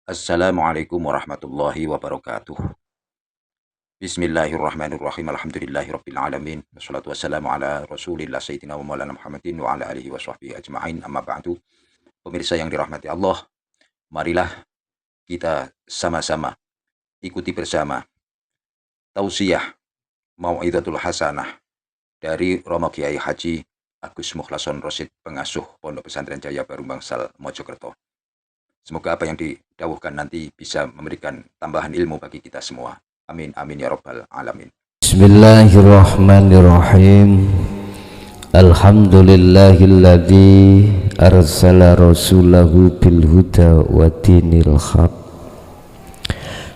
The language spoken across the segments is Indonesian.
Assalamualaikum warahmatullahi wabarakatuh. Bismillahirrahmanirrahim. Alhamdulillahirabbil alamin. Wassalatu wassalamu ala Rasulillah sayyidina wa maulana Muhammadin wa ala alihi washabbihi ajmain. Amma ba'du. Pemirsa yang dirahmati Allah, marilah kita sama-sama ikuti bersama tausiah mau'izatul hasanah dari Romo Kiai Haji Agus Mukhlason Rosid, pengasuh Pondok Pesantren Jaya Baru Bangsal Mojokerto. Semoga apa yang didawuhkan nanti bisa memberikan tambahan ilmu bagi kita semua. Amin, amin ya rabbal alamin. Bismillahirrahmanirrahim. Alhamdulillahilladzi arsala rasulahu bil huda wa dinil haq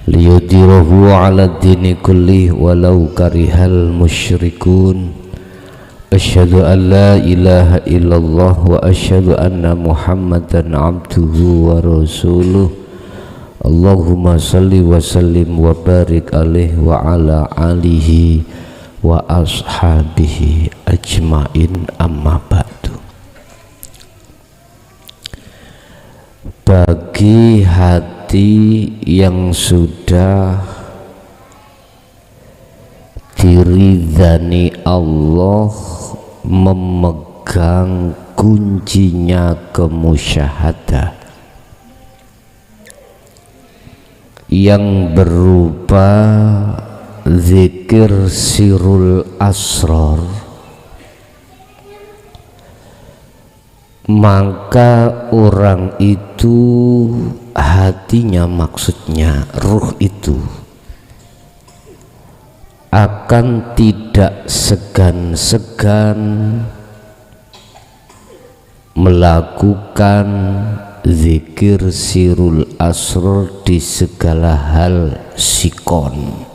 liyudhhirahu 'ala dini kulli walau karihal musyrikun. Asyhadu an la ilaha illallah wa asyhadu anna Muhammadan abduhu wa rasuluh. Allahumma salli wa sallim wa barik alaihi wa ala alihi wa ashabihi ajmain, amma ba'du. Bagi hati yang sudah diridhani Allah, memegang kuncinya kemusyahadah yang berupa zikir sirul asrar, maka orang itu hatinya, maksudnya ruh itu akan tidak segan-segan melakukan zikir sirul asrar di segala hal sikon.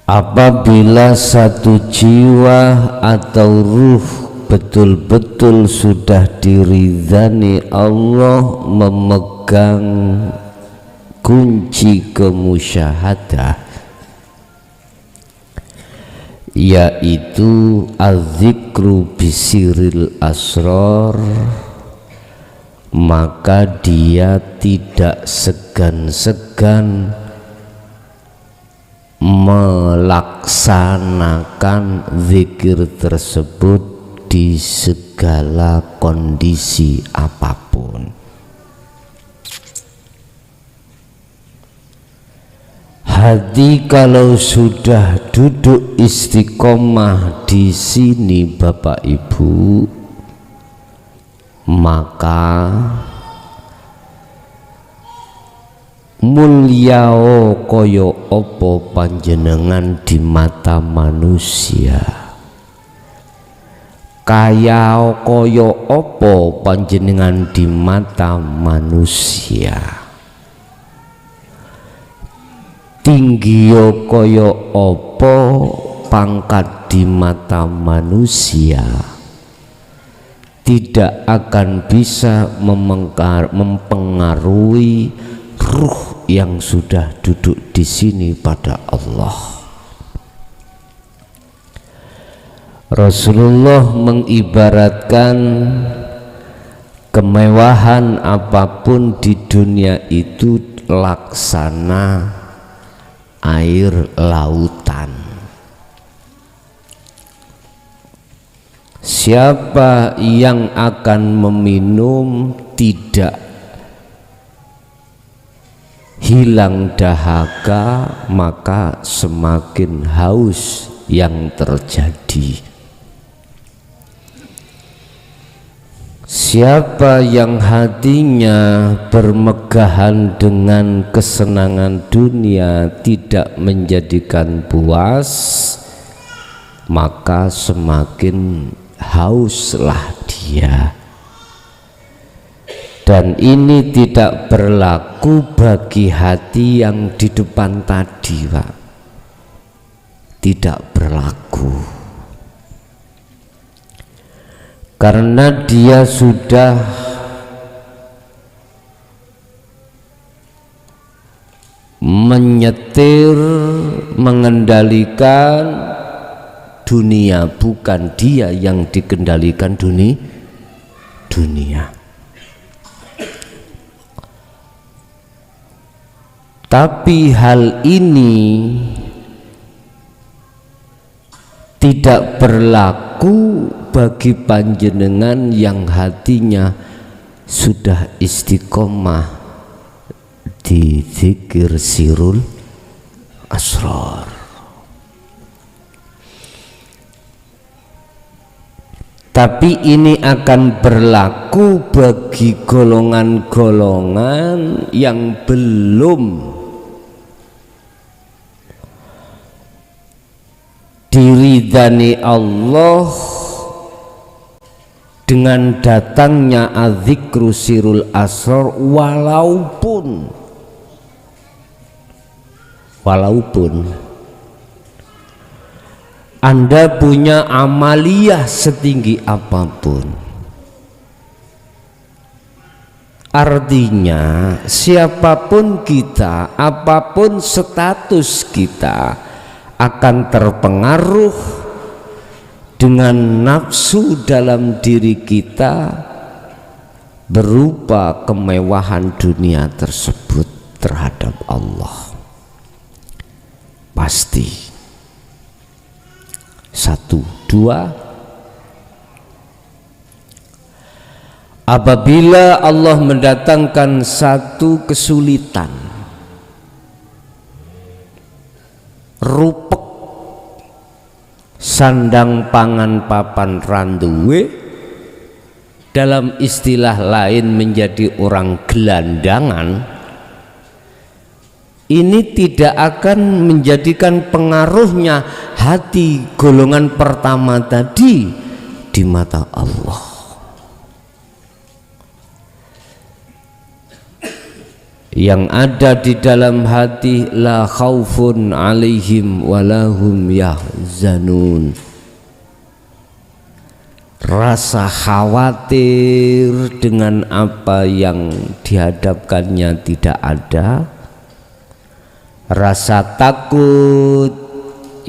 Apabila satu jiwa atau ruh betul-betul sudah diridhani Allah, memegang kunci kemusyahadah, yaitu az-zikru bisiril asrar, maka dia tidak segan-segan melaksanakan zikir tersebut di segala kondisi apapun. Hati kalau sudah duduk istiqomah di sini Bapak Ibu, maka mulyao koyo opo panjenengan di mata manusia, kaya koyo opo panjenengan di mata manusia, tinggi kaya apa pangkat di mata manusia, tidak akan bisa mempengaruhi ruh yang sudah duduk di sini pada Allah. Rasulullah mengibaratkan kemewahan apapun di dunia itu laksana air lautan. Siapa yang akan meminum tidak hilang dahaga, maka semakin haus yang terjadi. Siapa yang hatinya bermegahan dengan kesenangan dunia, tidak menjadikan puas, maka semakin hauslah dia. Dan ini tidak berlaku bagi hati yang di depan tadi, Pak. Tidak berlaku. Karena dia sudah menyetir, mengendalikan dunia, bukan dia yang dikendalikan dunia. Tapi hal ini tidak berlaku bagi panjenengan yang hatinya sudah istiqomah di zikir sirul asrar. Tapi ini akan berlaku bagi golongan-golongan yang belum diridani Allah dengan datangnya adzikru sirul asrar, walaupun Anda punya amaliyah setinggi apapun. Artinya siapapun kita, apapun status kita, akan terpengaruh dengan nafsu dalam diri kita berupa kemewahan dunia tersebut terhadap Allah. Pasti. 1, 2. Apabila Allah mendatangkan satu kesulitan, rupek sandang pangan papan randuwe, dalam istilah lain menjadi orang gelandangan, ini tidak akan menjadikan pengaruhnya hati golongan pertama tadi di mata Allah. Yang ada di dalam hati, la khaufun alaihim walahum yahzanun. Rasa khawatir dengan apa yang dihadapkannya tidak ada. Rasa takut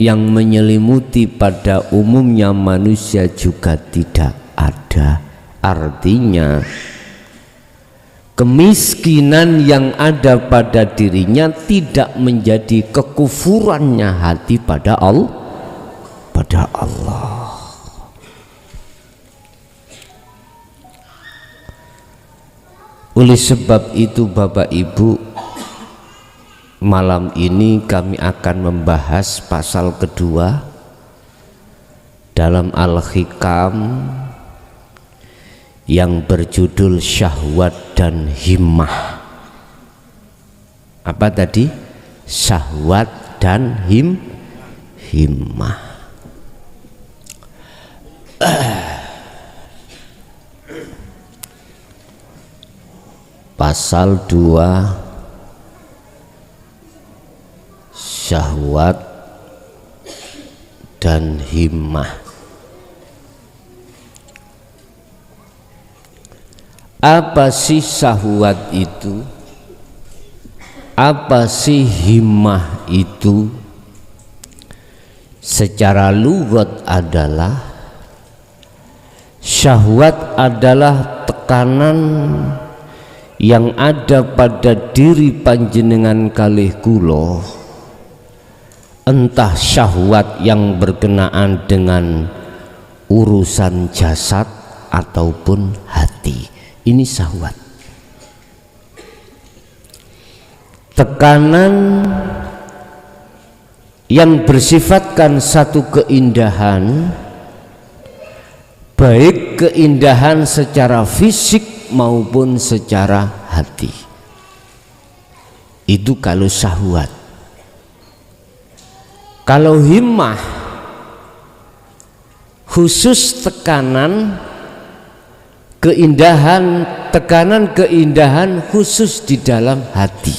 yang menyelimuti pada umumnya manusia juga tidak ada. Artinya kemiskinan yang ada pada dirinya tidak menjadi kekufurannya hati pada Allah. Oleh sebab itu Bapak Ibu, malam ini kami akan membahas pasal kedua dalam Al-Hikam yang berjudul syahwat dan himmah. Apa tadi? Syahwat dan himmah. Pasal 2, syahwat dan himmah. Apa sih syahwat itu? Apa sih himmah itu? Secara lughat adalah, syahwat adalah tekanan yang ada pada diri panjenengan kalih kula, entah syahwat yang berkenaan dengan urusan jasad ataupun hati. Ini syahwat. Tekanan yang bersifatkan satu keindahan, baik keindahan secara fisik maupun secara hati. Itu kalau syahwat. Kalau himmah, khusus tekanan keindahan, tekanan keindahan khusus di dalam hati,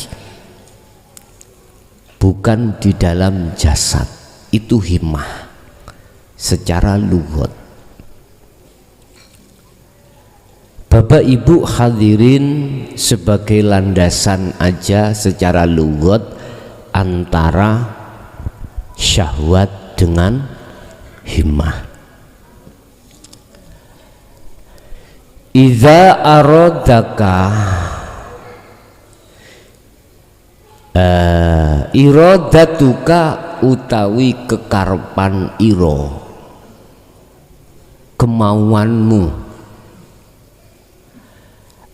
bukan di dalam jasad. Itu himmah secara lughat. Bapak Ibu hadirin, sebagai landasan aja secara lughat antara syahwat dengan himmah. Idza aradaka iradatuka utawi kekarepan ira, kemauanmu,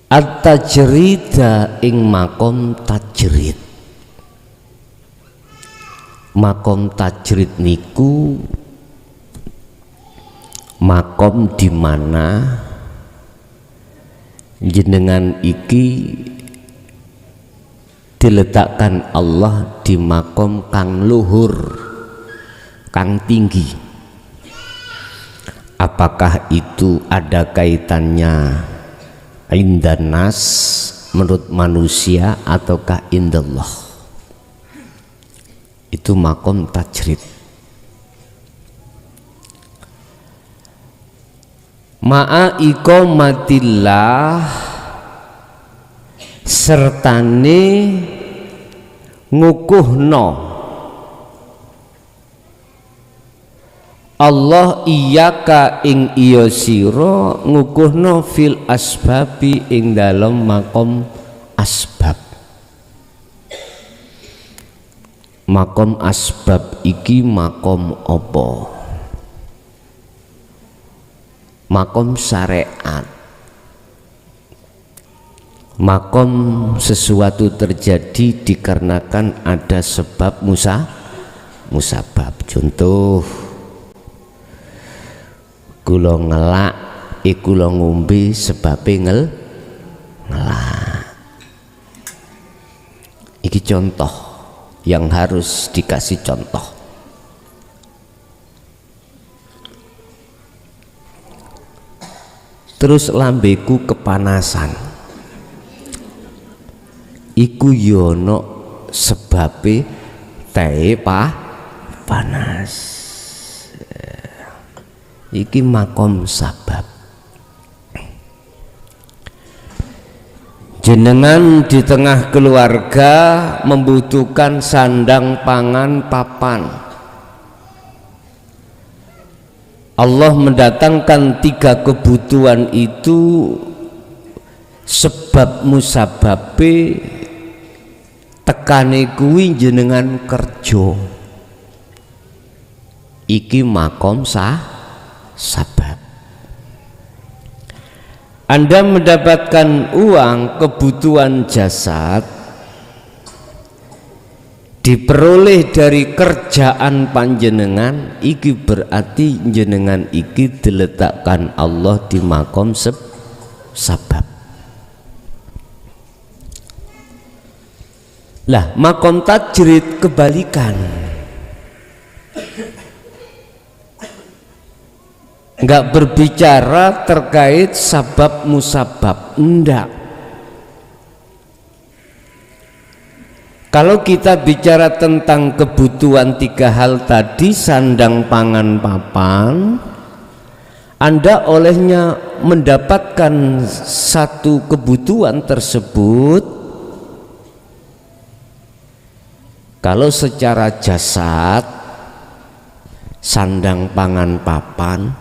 at-tajrida ing makom tajrid. Makom tajrid niku makom di mana jenengan iki diletakkan Allah di makom kang luhur, kang tinggi. Apakah itu ada kaitannya indanas menurut manusia ataukah indallah? Itu makom tajrid. Ma'a iqamatillah sertane ngukuhno Allah iyaka ing iya sira ngukuhno fil asbabi ing dalem makom asbab. Makom asbab iki makom apa? Makom syariat, makom sesuatu terjadi dikarenakan ada sebab musabab. Contoh, kula ngelak, kula ngombe sebabe ngelak. Iki contoh yang harus dikasih contoh. Terus lambeku kepanasan, iku yono sebabe teh panas. Iki makom sabab. Jenengan di tengah keluarga membutuhkan sandang pangan papan. Allah mendatangkan 3 kebutuhan itu sebab musababe tekane kuwi jenengan kerja. Iki makom sabab. Anda mendapatkan uang, kebutuhan jasad diperoleh dari kerjaan panjenengan, iki berarti jenengan iki diletakkan Allah di makom sabab. Lah makom tajrid kebalikan, nggak berbicara terkait sabab musabab, enggak. Kalau kita bicara tentang kebutuhan 3 hal tadi, sandang pangan papan, Anda olehnya mendapatkan satu kebutuhan tersebut. Kalau secara jasad, sandang pangan papan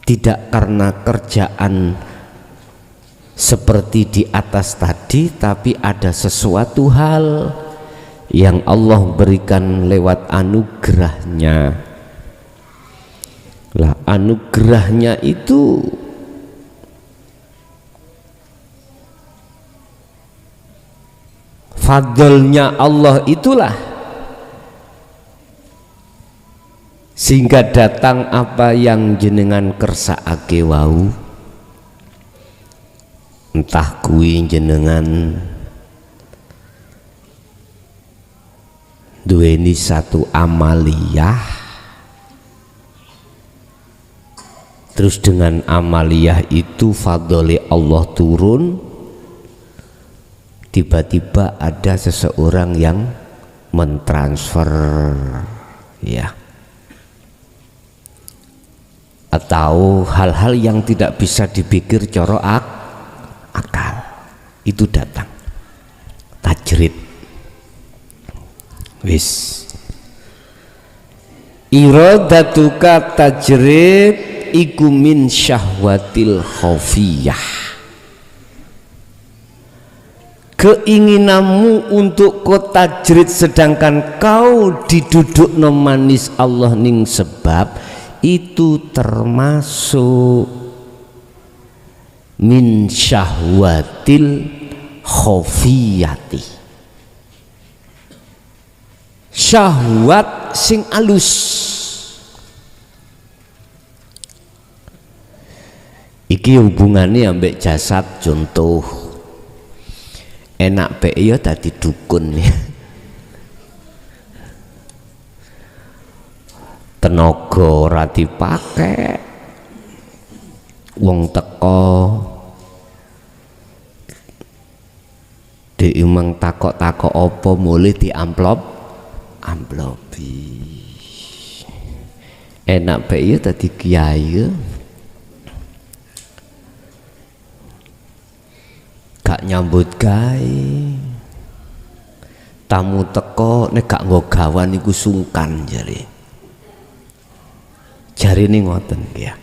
tidak karena kerjaan seperti di atas tadi, tapi ada sesuatu hal yang Allah berikan lewat anugerahnya. Lah anugerahnya itu fadlnya Allah itulah sehingga datang apa yang jenengan kersakake wau. Entah kuwi jenengan duweni satu amaliyah, terus dengan amaliyah itu fadhole Allah turun, tiba-tiba ada seseorang yang mentransfer, ya, atau hal-hal yang tidak bisa dipikir cara akal, itu datang tajrid. Wis iradatuka tajrid iku min syahwatil khafiyah, keinginanmu untuk kau tajrid sedangkan kau diduduk no manis Allah ning sebab itu termasuk min syahwatil khofiyati, syahwat sing alus. Iki hubungannya ambek jasad. Contoh enak pe ya tadi dukun ya, tenaga ora dipake, wong teko diimang takok-takok apa mulai di amplopi. Enak pe ya tadi kiai ya. Gak nyambut gawe, tamu teko nek gak nggo gawan iku sungkan jare ini ngoten ya.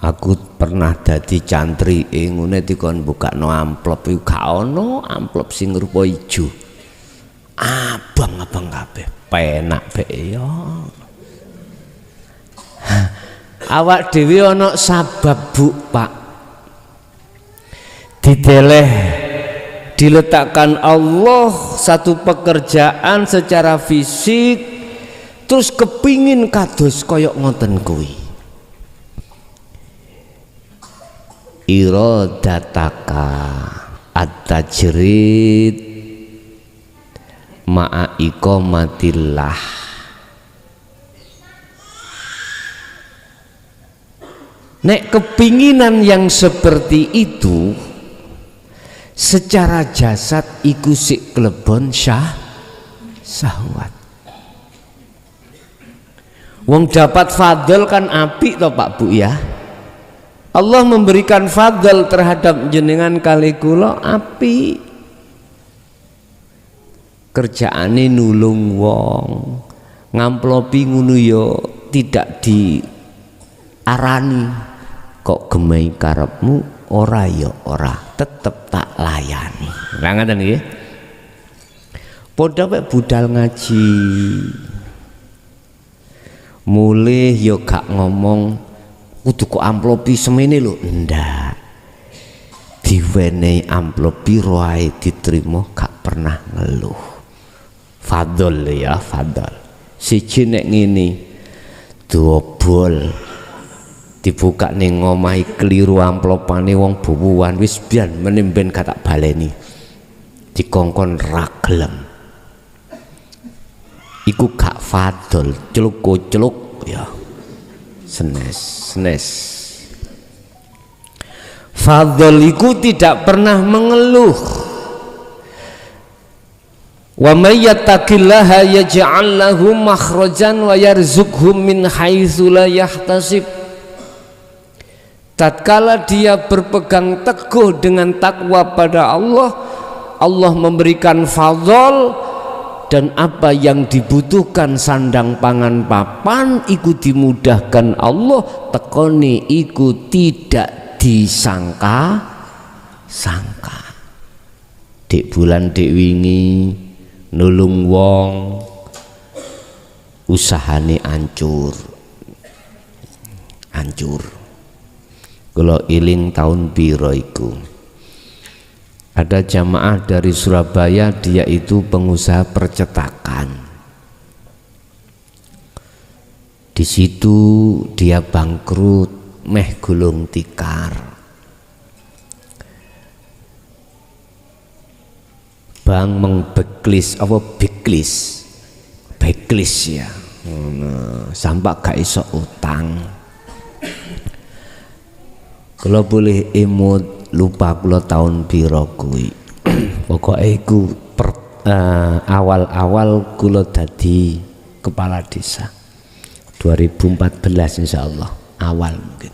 Aku pernah dadi cantri ngene dikon bukakno amplop iku gak ono amplop sing rupa ijo, abang-abang kabeh, penak be ya. Awak dewi ono sabab bu pak, dideleh diletakkan Allah satu pekerjaan secara fisik, terus kepingin kados koyok ngoten kuwi. Iradataka at-tajrid ma'a iqamatillah. Nek kepinginan yang seperti itu secara jasad iku sik klebon syahwat. Wong dapat fadl kan apik toh Pak Bu ya. Allah memberikan fadl terhadap jenengan kali kula apik. Kerjaane nulung wong, ngamplopi ngono yo tidak diarani. Kok gemei karepmu ora ya ora, tetep tak layani. Lah ngoten nggih. Padha mek budal ngaji. Mulih ya gak ngomong kudu kok amplopi semene lho, ndak. Diwenehi amplop piro ae diterima gak pernah ngeluh. Fadl ya, fadl. Siji nek ngene dobol dibuka ning ngomahi keliru amplopane wong bubuhan wis biyen menimben kata baleni dikongkon ra gelem iku gak fadol, celuk-celuk ya senes. Fadol iku tidak pernah mengeluh. Wa may yattaqillaha yaj'al lahu makhrajan wa yarzuqhu min haitsu la yahtasib. Tatkala dia berpegang teguh dengan takwa pada Allah, Allah memberikan fadl dan apa yang dibutuhkan sandang pangan papan iku dimudahkan Allah, tekone iku tidak disangka-sangka. Dik bulan dik wingi nulung wong usahane hancur. Kalau iling tahun piro iku ada jamaah dari Surabaya, dia itu pengusaha percetakan. Di situ dia bangkrut, meh gulung tikar. Bang mengbeklis apa beklis ya, sampai gak iso utang. Kalau boleh emot lupa kula tahun piro kuwi. Pokoke iku awal-awal kula dadi kepala desa 2014 insyaallah awal mungkin.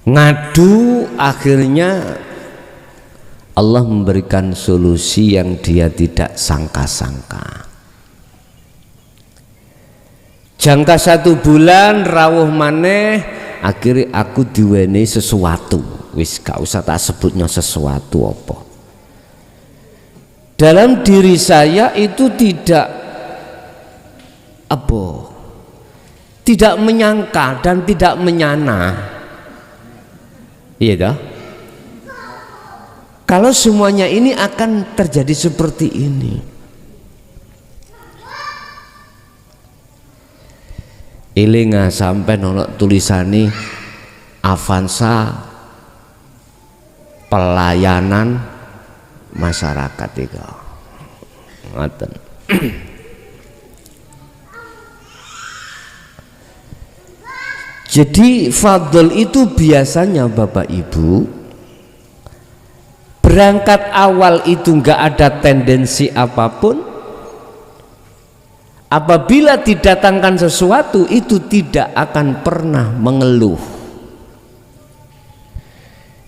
Ngadu, akhirnya Allah memberikan solusi yang dia tidak sangka-sangka. jangka 1 bulan rawuh maneh, akhirnya aku diwenehi sesuatu. Wis gak usah tak sebutnya sesuatu apa. Dalam diri saya itu tidak menyangka dan tidak menyana, iya dah. Kalau semuanya ini akan terjadi seperti ini. Ilinga sampai nolak tulisani Avanza pelayanan masyarakat itu. Ngoten. Jadi fadl itu biasanya Bapak Ibu berangkat awal itu enggak ada tendensi apapun. Apabila didatangkan sesuatu itu tidak akan pernah mengeluh.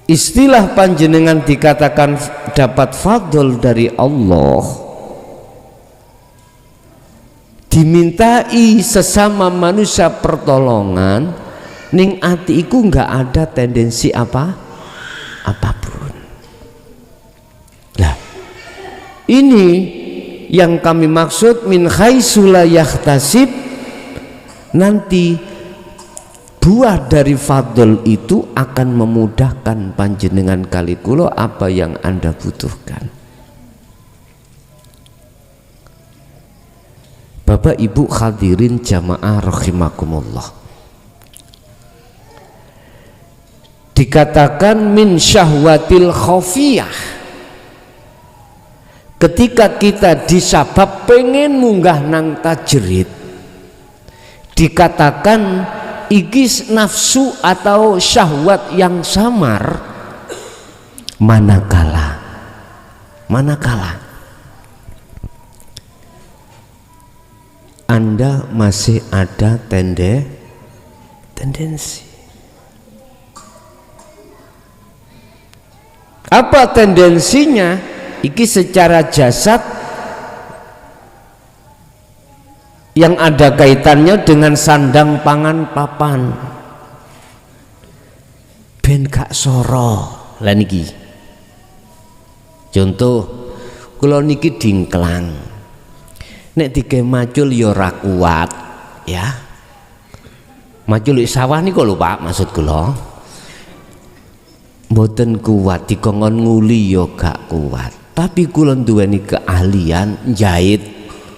Istilah panjenengan dikatakan dapat fadl dari Allah, dimintai sesama manusia pertolongan, ning ati iku nggak ada tendensi apapun. Lah, ini yang kami maksud min haitsu la yahtasib. Nanti buah dari fadl itu akan memudahkan panjenengan kali kula apa yang Anda butuhkan. Bapak Ibu hadirin jamaah rahimakumullah, dikatakan min syahwatil khafiyah, ketika kita disabab pengen munggah nang tajrid, dikatakan iki nafsu atau syahwat yang samar, manakala Anda masih ada tendensi. Apa tendensinya? Iki secara jasad yang ada kaitannya dengan sandang pangan papan, ben gak soro. Lah niki contoh, kula niki dingklang, nek dike macul ya ora kuat ya. Macul sawah niku lho Pak, maksud kula mboten kuat, dikongkon nguli ya gak kuat. Tapi kula duweni keahlian jahit.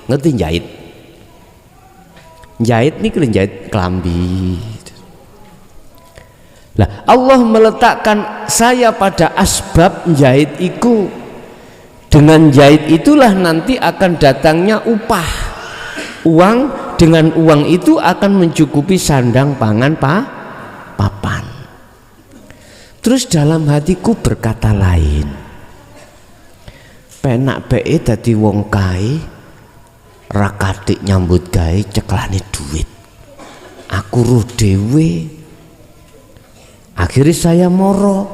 Ngerti jahit? Jahit niki jahit klambi. Lah Allah meletakkan saya pada asbab jahit iku. Dengan jahit itulah nanti akan datangnya upah. Uang, dengan uang itu akan mencukupi sandang pangan papan. Terus dalam hatiku berkata lain, penak bae dadi wong kae, ra kathik nyambut gawe ceklane duit. Aku ruh dhewe. Akhirnya saya moro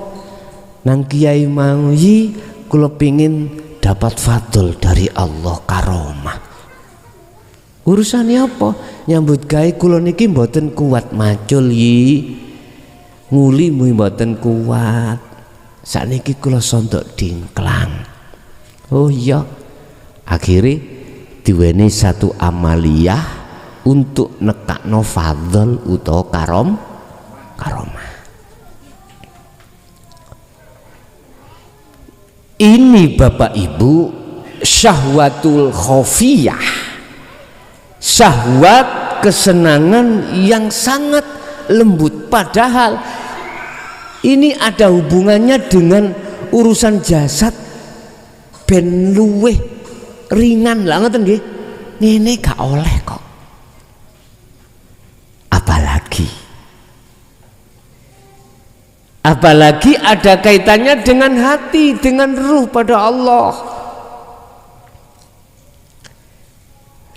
nang kiai mau, yi kula pingin dapat fadl dari Allah, karomah. Urusannya apa? Nyambut gawe kula niki mboten kuat macul yi. Nguli mboten kuat. Sakniki kula sondok dingklang. Oh iya. Akhirnya diweni satu amaliyah untuk nekakno fadl utawa karomah. Ini Bapak Ibu syahwatul khafiyah, syahwat kesenangan yang sangat lembut, padahal ini ada hubungannya dengan urusan jasad ben luweh ringan lah, ngoten nggih. Ngene gak oleh kok. Apalagi ada kaitannya dengan hati, dengan ruh pada Allah.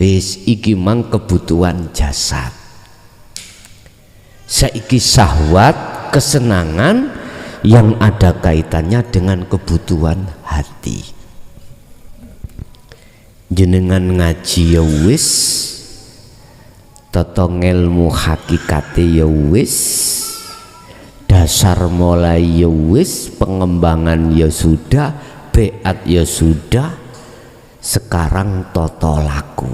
Wis iki mang kebutuhan jasad. Saiki syahwat, kesenangan yang ada kaitannya dengan kebutuhan hati. Jenengan ngaji ya wis, tata ngelmu hakikate ya wis, dasar mulai ya wis, pengembangan ya sudah, beat ya sudah, sekarang tata laku.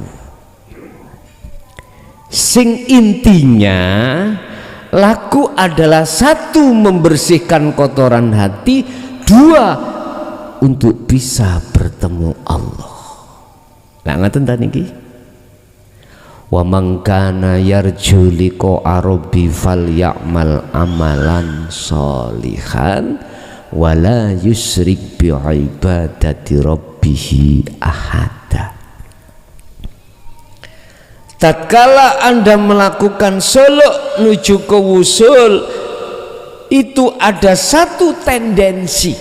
Sing intinya laku adalah satu, membersihkan kotoran hati, dua, untuk bisa bertemu Allah. Lah ngaten ta niki? Wa man kana yarju liqa rabbi falyamal amalan sholihan wala yusyrik bi ibadati rabbih ahada. Tatkala Anda melakukan suluk menuju ke wusul, itu ada satu tendensi.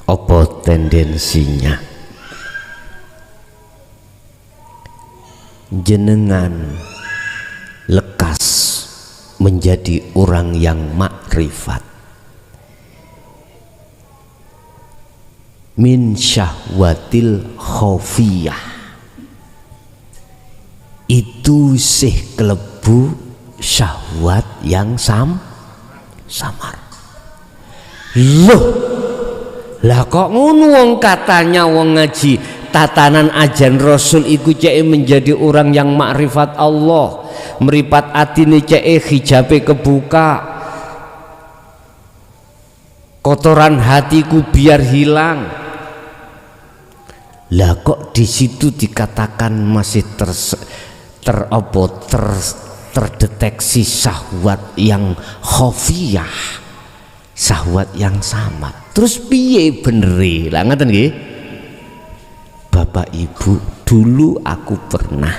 Apa tendensinya? Jenengan lekas menjadi orang yang makrifat min syahwatil khofiyah, itu sih kelebu syahwat yang samar. Loh, lah kok ngono wong katanya wong ngaji tatanan ajan Rasul iku cek menjadi orang yang makrifat Allah, meripat atine cek hijabe kebuka, kotoran hatiku biar hilang. Lah kok di situ dikatakan masih terdeteksi syahwat yang khofiyah, syahwat yang samar. Terus piye beneri? Lah ngaten nggih? Bapak Ibu, dulu aku pernah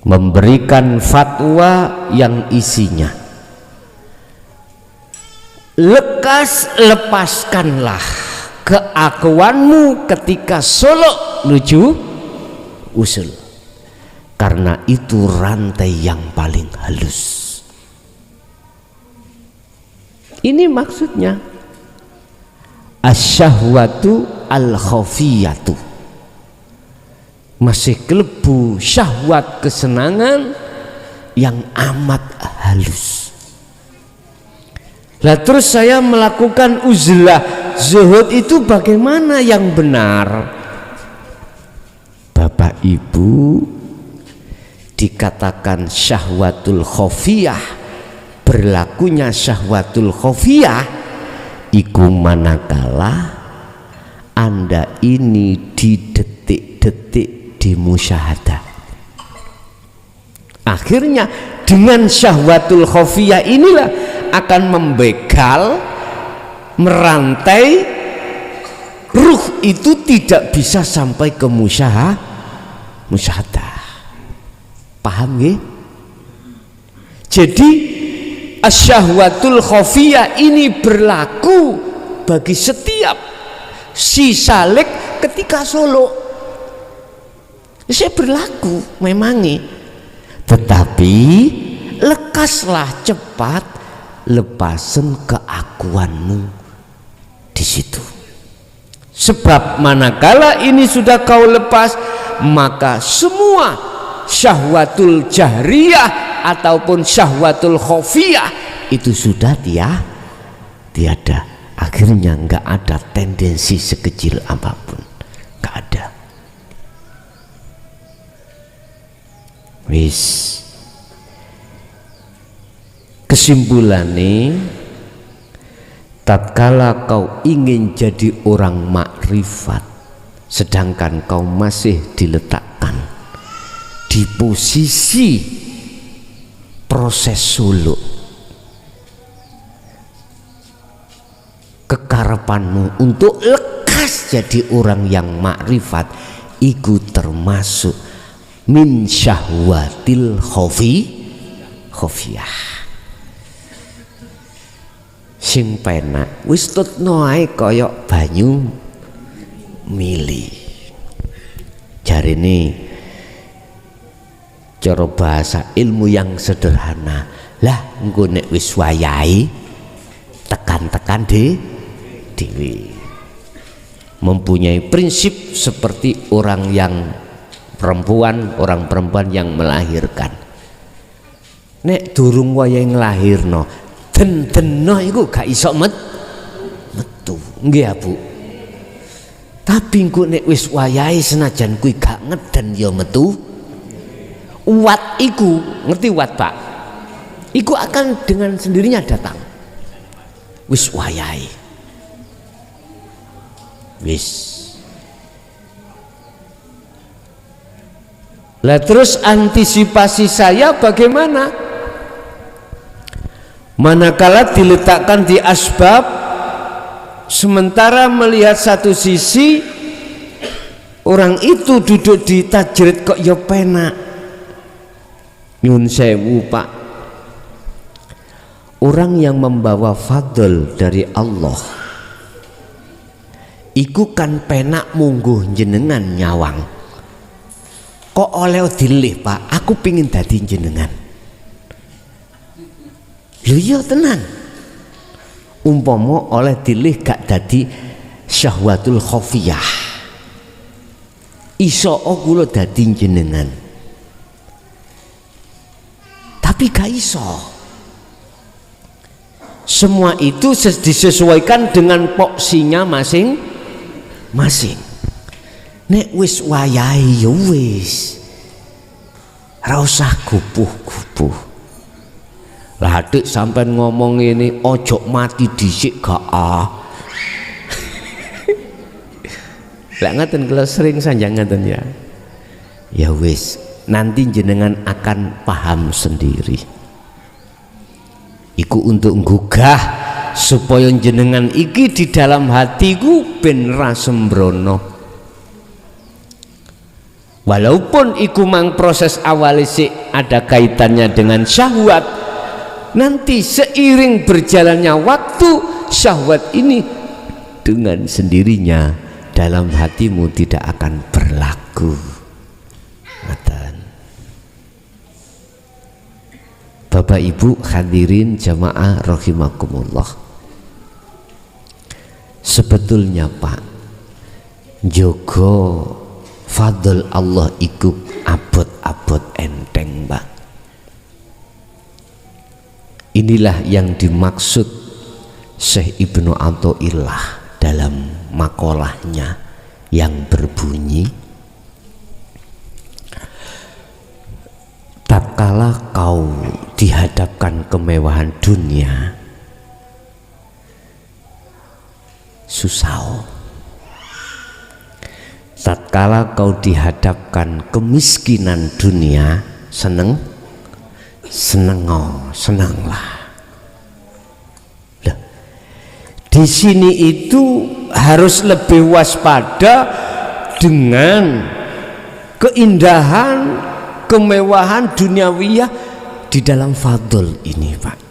memberikan fatwa yang isinya lepaskanlah keakuanmu ketika suluk menuju usul, karena itu rantai yang paling halus. Ini maksudnya asyahwatu al-khafiyatu, masih kelebu syahwat kesenangan yang amat halus. Lah terus saya melakukan uzlah, zuhud itu bagaimana yang benar? Bapak Ibu, dikatakan syahwatul khafiyah, berlakunya syahwatul khafiyah iku manakala Anda ini di detik-detik di musyahadah. Akhirnya dengan syahwatul khafiyah inilah akan membegal, merantai, ruh itu tidak bisa sampai ke musyahadah. Paham nggih? Jadi asyahwatul khafiyah ini berlaku bagi setiap si salik ketika suluk. Saya berlaku memangi, tetapi lekaslah cepat, lepasen keakuanmu di situ. Sebab manakala ini sudah kau lepas, maka semua syahwatul jahriyah ataupun syahwatul khafiyah itu sudah tiada. Akhirnya nggak ada tendensi sekecil apapun, nggak ada. Wis, kesimpulannya, tatkala kau ingin jadi orang makrifat, sedangkan kau masih diletakkan di posisi proses suluk, kekarepanmu untuk lekas jadi orang yang makrifat iku termasuk min syahwatil khafiyah. Sing penak wis tutno ae kaya banyu mili. Jarine cara bahasa ilmu yang sederhana, lah engko nek wis wayahe tekan-tekan dhewe. Mempunyai prinsip seperti orang yang orang perempuan yang melahirkan. Nek durung wayahe nglahirno den-deno iku gak iso metu nggih ya Bu. Tapi engko nek wis wayahe senajan kuwi gak ngeden ya metu. Uwat iku, ngerti uwat Pak? Iku akan dengan sendirinya datang. Wis wayahe. Wis. Lah terus antisipasi saya bagaimana? Manakala diletakkan di asbab, sementara melihat satu sisi orang itu duduk di tajrid kok ya penak. Nyun sewu Pak, orang yang membawa fadl dari Allah iku kan penak mungguh jenengan nyawang. Kok oleh dilih Pak, aku pingin dadi jenengan. Lho iya tenan. Umpama oleh dilih gak dadi syahwatul khafiyah, iso kula dadi jenengan. Tapi gak iso. Semua itu disesuaikan dengan porsinya masing-masing. Nek wis wayahe ya wis. Ora usah gupuh-gupuh. Lah adik sampean ngomong ini ojo mati dhisik gak ah. Lah ngaten kalau sering sanjang ngaten ya. Ya wis, nanti jenengan akan paham sendiri. Iku untuk nggugah supaya jenengan iki di dalam hatiku ben ra sembrono. Walaupun iku mang proses awal sih ada kaitannya dengan syahwat, nanti seiring berjalannya waktu syahwat ini dengan sendirinya dalam hatimu tidak akan berlaku. Bapak Ibu hadirin jamaah rahimakumullah, sebetulnya Pak, jogo fadl Allah iku abot-abot enteng Pak. Inilah yang dimaksud Syekh Ibnu Athaillah dalam makolahnya yang berbunyi, tatkala kau dihadapkan kemewahan dunia, susah. Tatkala kau dihadapkan kemiskinan dunia, senenglah. Loh, di sini itu harus lebih waspada dengan keindahan, kemewahan duniawiyah di dalam fadl ini Pak.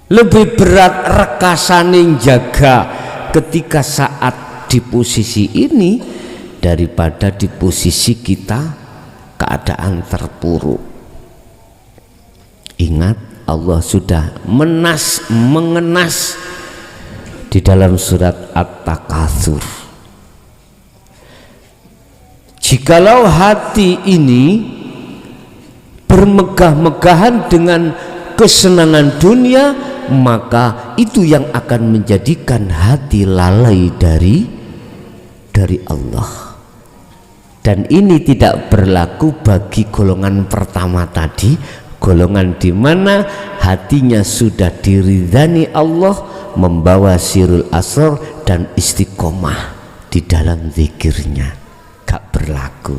Lebih berat rekasane jaga ketika saat di posisi ini daripada di posisi kita keadaan terpuruk. Ingat, Allah sudah mengenas di dalam surat At-Takatsur. Jikalau hati ini bermegah-megahan dengan kesenangan dunia, maka itu yang akan menjadikan hati lalai dari Allah. Dan ini tidak berlaku bagi golongan pertama tadi, golongan di mana hatinya sudah diridhani Allah, membawa sirul asrar dan istiqomah di dalam zikirnya, gak berlaku.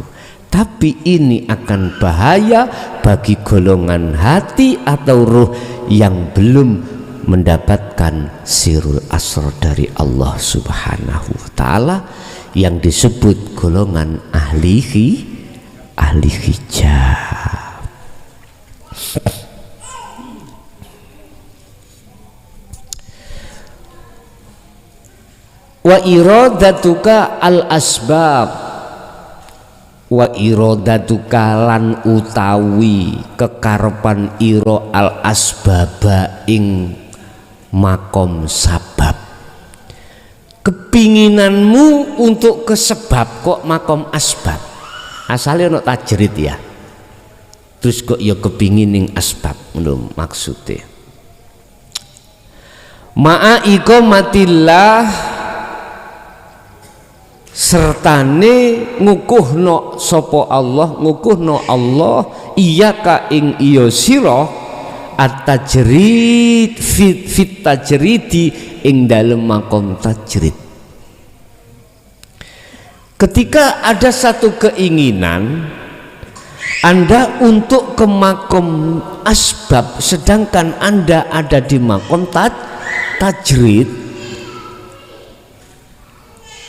Tapi ini akan bahaya bagi golongan hati atau ruh yang belum mendapatkan sirul asrar dari Allah Subhanahu wa ta'ala, yang disebut golongan ahli hijab. Wa iradatuka al asbab, wa iradatuka lan utawi kekarepan ira al asbaba ing makom sabab. kepinginanmu untuk ke sebab kok makom asbab, asalnya ono tajrid ya, terus kok ya kepingin ning asbab, ngono maksudnya. Ma'a iqamatillah sertane ngukuhno sapa Allah, ngukuhno Allah iyyaka ing iya sira at-tajrid fit tajridi ing dalem makom tajrid. Ketika ada satu keinginan Anda untuk ke makom asbab sedangkan Anda ada di makom tajrid,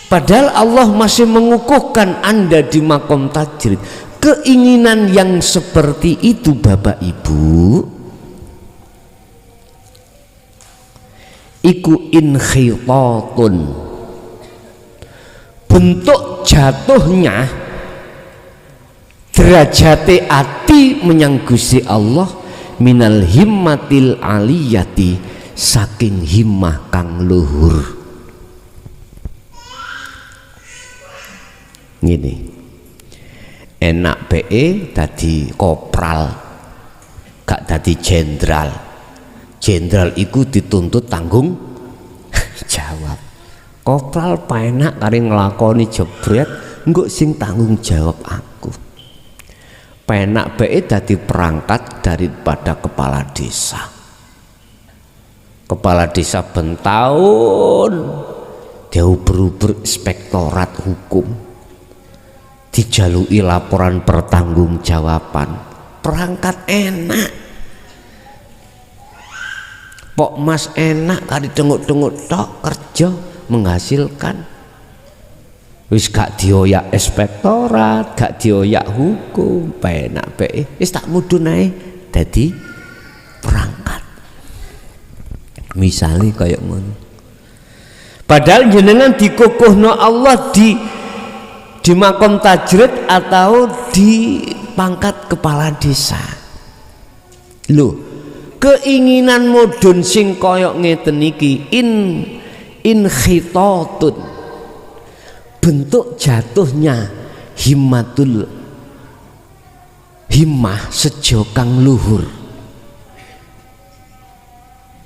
padahal Allah masih mengukuhkan Anda di makom tajrid, keinginan yang seperti itu Bapak Ibu iku inkhitatun, bentuk jatuhnya derajate ati menyang Gusti Allah minal himmatil aliyati, saking himmah kang luhur. Ngene, enak PE dadi kopral gak dadi jenderal. Jenderal iku dituntut tanggung jawab. Kopral penak kari nglakoni jebret, engko sing tanggung jawab aku. Penak bae dadi perangkat daripada kepala desa. Kepala desa bentahun dia uber-uber inspektorat hukum, dijalui laporan pertanggungjawaban, perangkat enak. Pok mas enak kali tengok-tengok tok kerja menghasilkan, wis gak dioyak inspektorat, gak dioyak hukum, penak bae wis tak mudhun ae dadi perangkat. Misale kaya ngono. Padahal jenengan dikukuhno Allah di makom tajrid atau di pangkat kepala desa. Loh, keinginan mudhun sing kaya ngeten iki inkhitatun, bentuk jatuhnya himmah sejo kang luhur.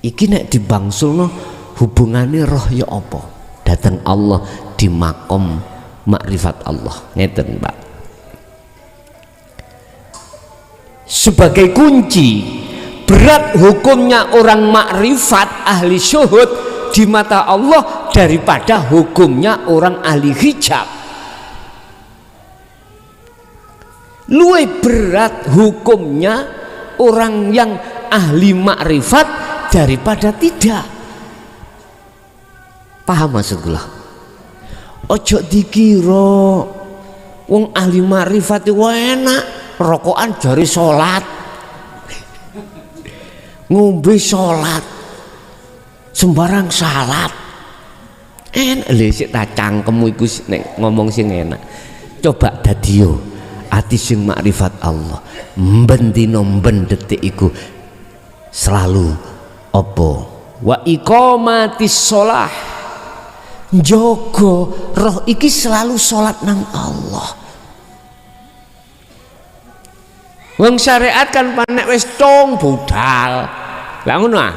Iki nek dibangsulno hubungane roh ya apa dateng Allah di makom makrifat Allah, ngeten Pak. Sebagai kunci berat hukumnya orang makrifat ahli syuhud di mata Allah daripada hukumnya orang ahli hijab. Luwih berat hukumnya orang yang ahli makrifat daripada tidak. Paham maksudku? Ojo dikira wong ahli makrifat itu enak rokokan jari sholat, ngombe sholat, sembarang salat. Enak lho sik ta cangkemmu iku nek ngomong sing enak. Coba dadi yo ati sing makrifat Allah. Mben dina mben detik iku selalu apa? Wa iqamatis shalah. Njogo roh iki selalu salat nang Allah. Wong syariat kan panek wis tong budal. Lah ngono ah.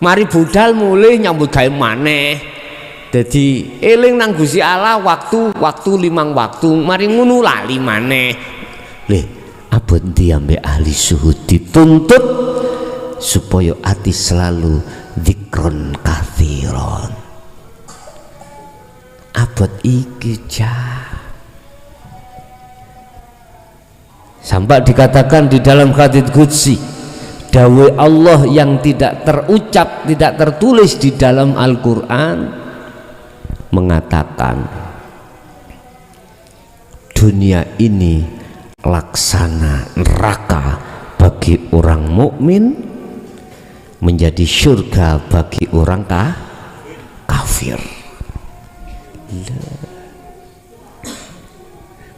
Mari budal mulih nyambut gawe maneh. Dadi eling nang Gusti Allah waktu 5 waktu, mari ngono lali maneh. Lih, abot ndi ambek ahli syuhud dituntut supaya ati selalu dzikron katsiron. Abot iki sampai dikatakan di dalam hadits qudsi, dawai Allah yang tidak terucap, tidak tertulis di dalam Al-Quran mengatakan dunia ini laksana neraka bagi orang mukmin, menjadi surga bagi orang kafir.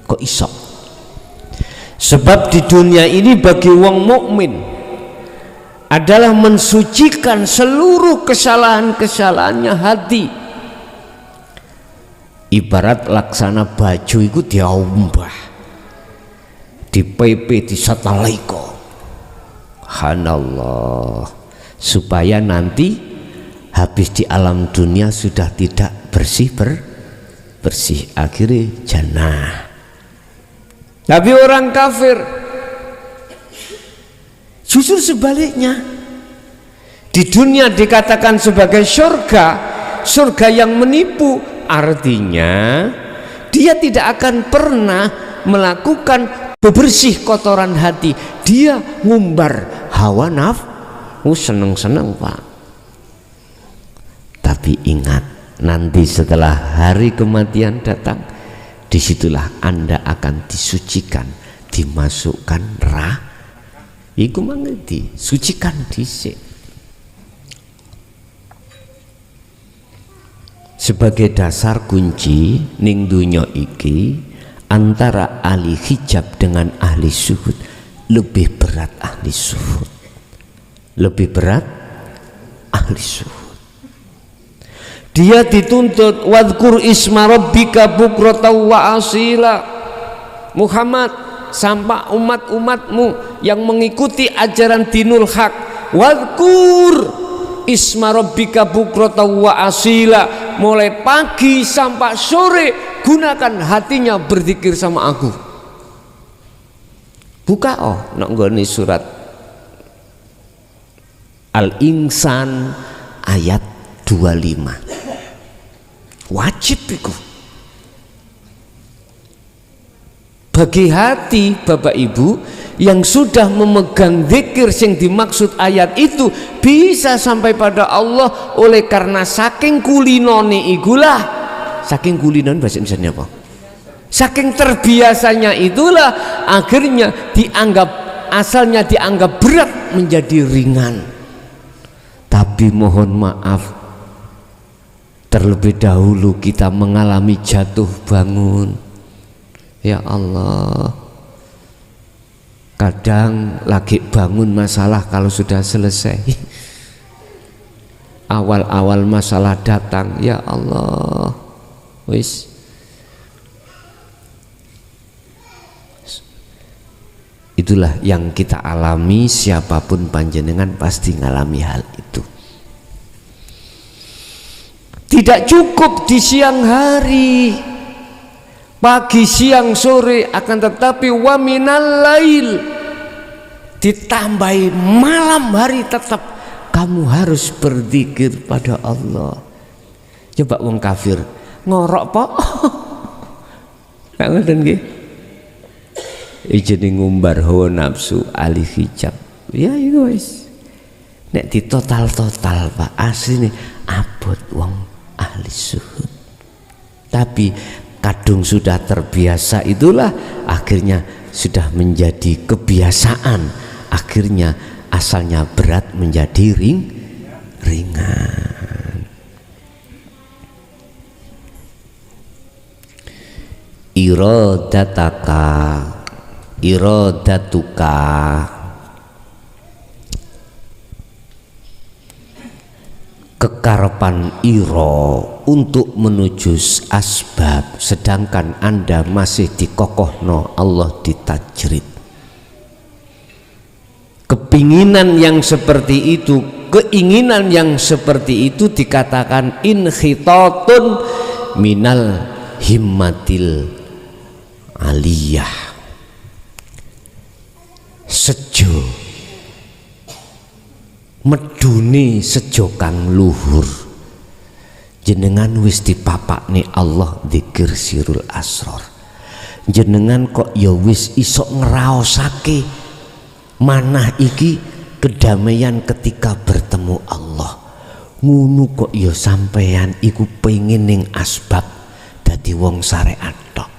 Kok iso? Sebab di dunia ini bagi wong mukmin adalah mensucikan seluruh kesalahan-kesalahannya hati, Ibarat laksana baju itu diombah, di PP, di sataliko, hanallah, supaya nanti habis di alam dunia sudah tidak bersih akhirnya jannah. Tapi orang kafir justru sebaliknya, di dunia dikatakan sebagai surga yang menipu, artinya dia tidak akan pernah melakukan bebersih kotoran hati, dia ngumbar hawa nafsu, seneng-seneng Pak. Tapi ingat, nanti setelah hari kematian datang, disitulah Anda akan disucikan, dimasukkan iku mangeti sucikan dhisik. Sebagai dasar kunci ning dunya iki, antara ahli hijab dengan ahli syuhud, lebih berat ahli syuhud, lebih berat ahli syuhud. Dia dituntut wadhkur isma rabbika bukratan wa asila. Muhammad, sampai umat-umatmu yang mengikuti ajaran dinul haq, wadhkur isma rabbika bukratan wa asila, mulai pagi sampai sore gunakan hatinya berzikir sama aku. Buka nak nggone surat Al-Insan ayat 25. Wajib itu bagi hati Bapak Ibu yang sudah memegang zikir yang dimaksud ayat itu, bisa sampai pada Allah oleh karena saking kulinone igulah, saking kulinon bahasa Indonesia apa? Saking terbiasanya itulah akhirnya asalnya dianggap berat menjadi ringan. Tapi mohon maaf, terlebih dahulu kita mengalami jatuh bangun. Ya Allah, kadang lagi bangun masalah, kalau sudah selesai awal-awal masalah datang, ya Allah, wis itulah yang kita alami. Siapapun panjenengan pasti ngalami hal itu. Tidak cukup di siang hari, pagi, siang, sore, akan tetapi wa minal lail, ditambahi malam hari, tetap kamu harus berzikir pada Allah. Coba wong kafir ngorok po gak ngoten nggih, jeneng ngumbar hawa nafsu ahli hijab, ya itu wis nek di total Pak, asline abot wong ahli syuhud. Tapi kadung sudah terbiasa, itulah akhirnya sudah menjadi kebiasaan, akhirnya asalnya berat menjadi ringan. Iradatuka kekarepan iro untuk menuju asbab, sedangkan Anda masih dikokohno Allah ditajrid. Kepinginan yang seperti itu, keinginan yang seperti itu dikatakan inkhitatun minal himmatil aliyah, sejo medune sejo kang luhur. Jenengan wis dipapakne Allah dzikir sirul asror, jenengan kok ya wis iso ngraosake manah iki kedamaian ketika bertemu Allah. Ngono kok ya sampeyan iku pengen ning asbab dadi wong syariat tok.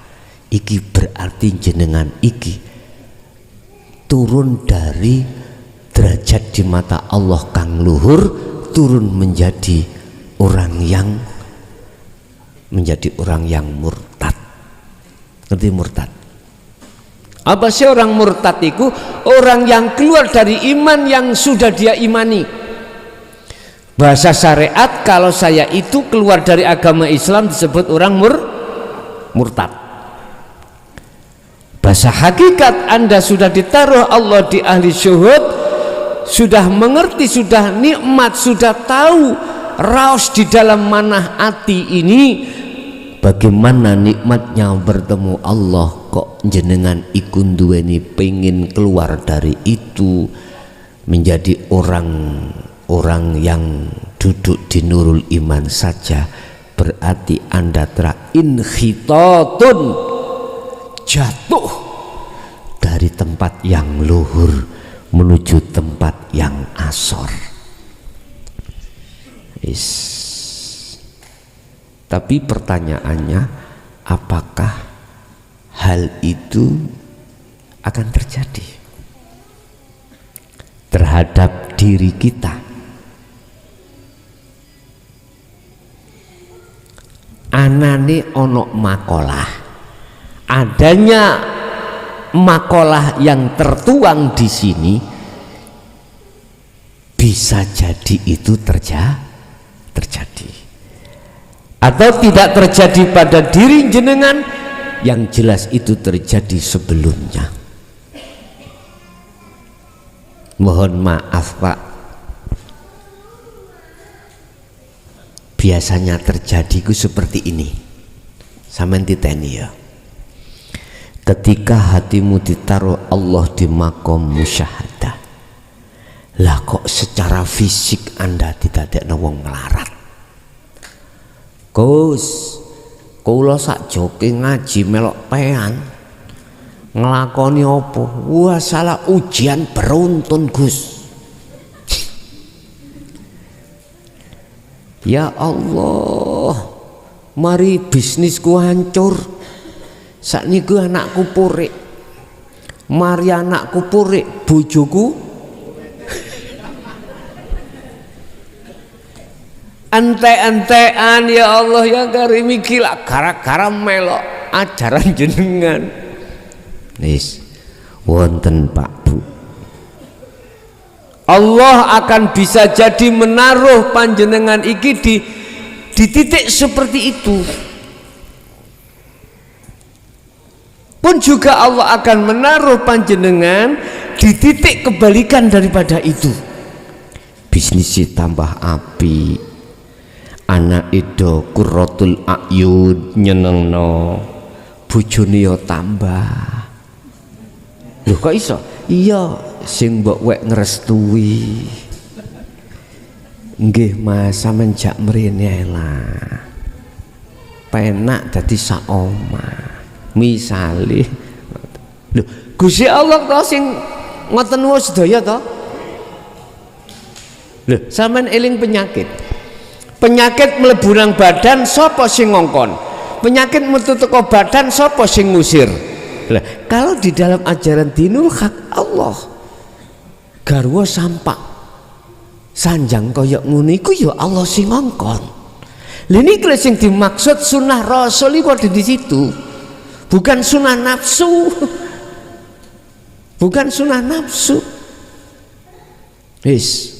Iki berarti jenengan iki turun dari derajat di mata Allah kang luhur, turun menjadi orang yang murtad. Ngerti murtad? Apa sih orang murtad itu? Orang yang keluar dari iman yang sudah dia imani. Bahasa syariat, kalau saya itu keluar dari agama Islam disebut orang murtad. Bahasa hakikat Anda sudah ditaruh Allah di ahli syuhud, sudah mengerti, sudah nikmat, sudah tahu raos di dalam mana hati ini, bagaimana nikmatnya bertemu Allah. Kok jenengan ikun duweni pengen keluar dari itu menjadi orang yang duduk di nurul iman saja, berarti Anda telah inhitatun, jatuh dari tempat yang luhur menuju tempat yang asor. Tapi pertanyaannya, apakah hal itu akan terjadi terhadap diri kita? Anane ono makalah, adanya makalah yang tertuang di sini bisa jadi itu terjadi atau tidak terjadi pada diri jenengan, yang jelas itu terjadi sebelumnya. Mohon maaf Pak, biasanya terjadiku seperti ini. Sampeyan titeni ya, ketika hatimu ditaruh Allah di makom musyahadah, lah kok secara fisik Anda didadekno wong nglarat. Gus, kula sak joke ngaji melok pean, ngelakoni apa? Wah, salah ujian beruntun Gus. Ya Allah, mari bisnisku hancur. Sakniku anakku purik, mari anakku purik, bojoku ente-entean. Ya Allah ya Karim, iki lak gara-gara melok ajaran jenengan. Nis wonten Pak Bu, Allah akan bisa jadi menaruh panjenengan iki di titik seperti itu. Pun juga Allah akan menaruh panjenengan di titik kebalikan daripada itu. Bisnisnya tambah api, anak itu qurratul a'yun, nyenengno, bojone yo tambah. Lho kok iso? Iya, sing mbok wek ngrestui. Nggih Mas, sampeyan jak mrene lah. Penak dadi sak omah. Misale, lho Gusti Allah to sing ngoten wae sedaya to. Lho, sampeyan eling penyakit. Penyakit mlebu nang badan, sapa sing ngongkon? Penyakit metu teko badan, sapa sing ngusir? Lah, kalau di dalam ajaran dinul hak Allah, garwa sampak sanjang kaya ngono iku ya Allah sing ngongkon. Lha niki sing dimaksud sunnah Rasul iku ada di situ. Bukan sunnah nafsu. Bukan sunnah nafsu. Wis.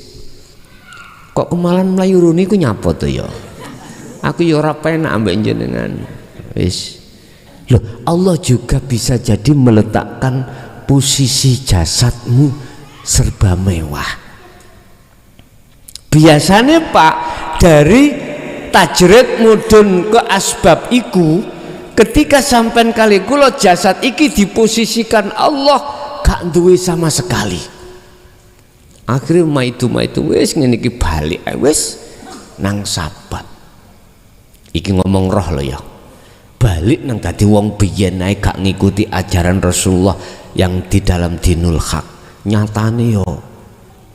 Kok kemalan mlayu runi ku nyapa to ya? Aku ya ora penak ambek jenengan. Wis. Loh, Allah juga bisa jadi meletakkan posisi jasadmu serba mewah. Biasanya Pak, dari tajrid mudun ke asbab iku, ketika sampean kali kula jasad iki diposisikan Allah gak duwe sama sekali. Akhirnya maitu wis ngene iki balik wis nang sabat. Iki ngomong roh lo ya. Balik nang dadi wong biyen ae gak ngikuti ajaran Rasulullah yang di dalam dinul haq. Nyatane yo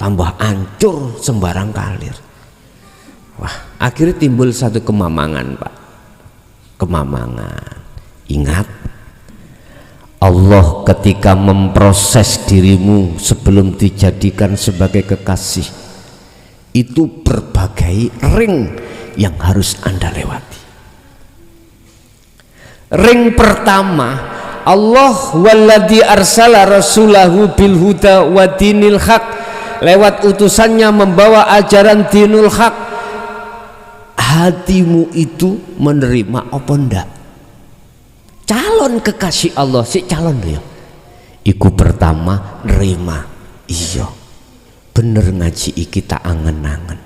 tambah ancur sembarang kalir. Wah, akhirnya timbul satu kemamangan Pak. Kemamangan. Ingat, Allah ketika memproses dirimu sebelum dijadikan sebagai kekasih, itu berbagai ring yang harus Anda lewati. Ring pertama, Allah walladzi arsala rasulahu bil huda wa dinil haq, lewat utusannya membawa ajaran dinul haq. Hatimu itu menerima apa ndak? calon kekasih Allah, si calon ya. Iku pertama nerima, iya bener ngaji iki tak angen-angen.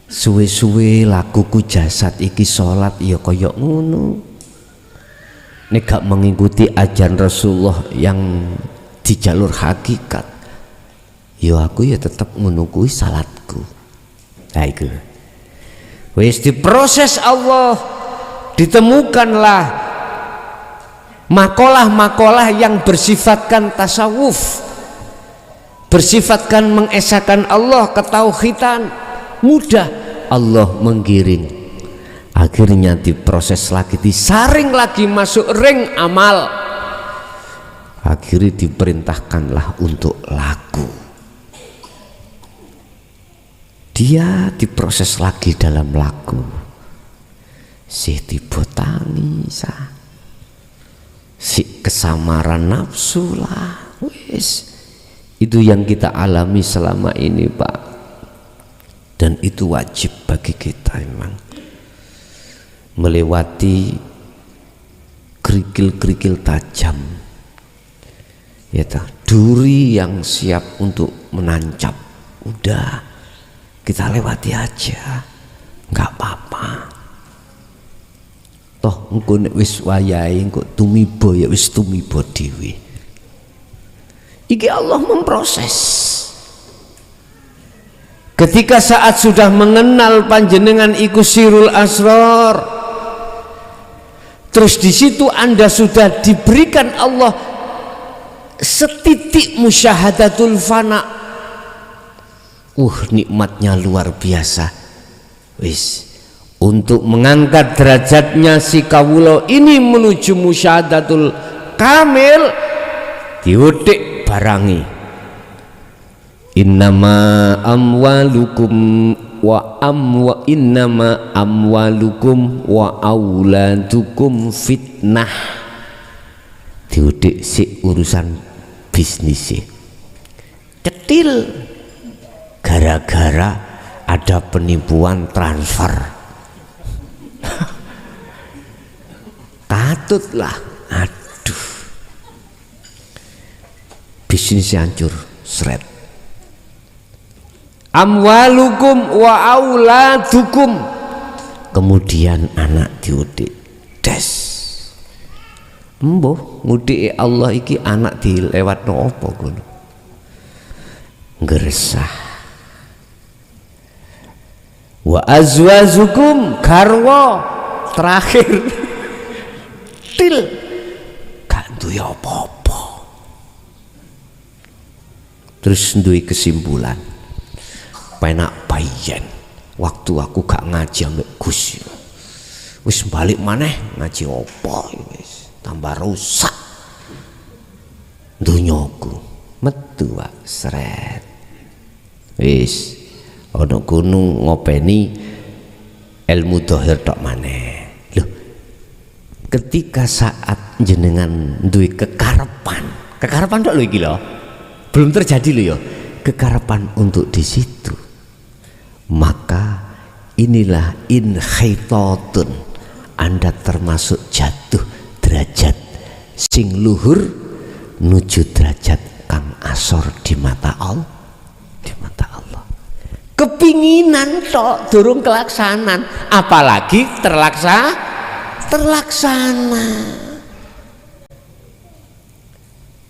Suwe-suwe lakuku jasad iki sholat ya kaya ngono. Nek gak mengikuti ajaran Rasulullah yang di jalur hakikat, ya aku ya tetap ngono kuwi salatku. Nah iku wis diproses Allah, ditemukanlah makalah-makalah yang bersifatkan tasawuf, bersifatkan mengesahkan Allah, ketauhidan. Mudah Allah menggiring, akhirnya diproses lagi, disaring lagi masuk ring amal, akhirnya diperintahkanlah untuk laku. Dia diproses lagi dalam laku, si tiba tangisa, si kesamaran nafsu lah, wis itu yang kita alami selama ini Pak. Dan itu wajib bagi kita memang melewati kerikil-kerikil tajam, ya toh, duri yang siap untuk menancap. Udah kita lewati aja, nggak apa-apa. Toh engko nek wis wayahe engko tumiba ya wis tumiba dhewe. Iki Allah memproses. Ketika saat sudah mengenal panjenengan iku sirul asrar, terus di situ Anda sudah diberikan Allah setitik musyahadatul fana. Nikmatnya luar biasa. Wis untuk mengangkat derajatnya si kawula ini menuju musyahadatul kamil, diutik barangi. Innama amwalukum wa auladukum fitnah. Diudik si urusan bisnis cetil gara-gara ada penipuan transfer. Katutlah, aduh, bisnisnya hancur, seret. Amwalukum wa auladukum, kemudian anak diudik, des embuh ngudiki Allah iki anak dilewatno apa ngono, ngresah. Wa azwajukum, garwa terakhir til gak duwe apa-apa. Terus duwe kesimpulan, penak bayan waktu aku gak ngaji ambek Gus, wis balik maneh ngaji apa wis tambah rusak dunyoku, metu Pak, seret. Wis ana gunung ngopeni ilmu dohir tok maneh. Loh, ketika saat jenengan duwe kekarepan tok lho iki lho, belum terjadi lho ya, kekarepan untuk di situ, maka inilah inkhaitatun, Anda termasuk jatuh derajat sing luhur nuju derajat kang asor di mata Allah, di mata Allah. Kepinginan tok durung kelaksanan, apalagi terlaksana.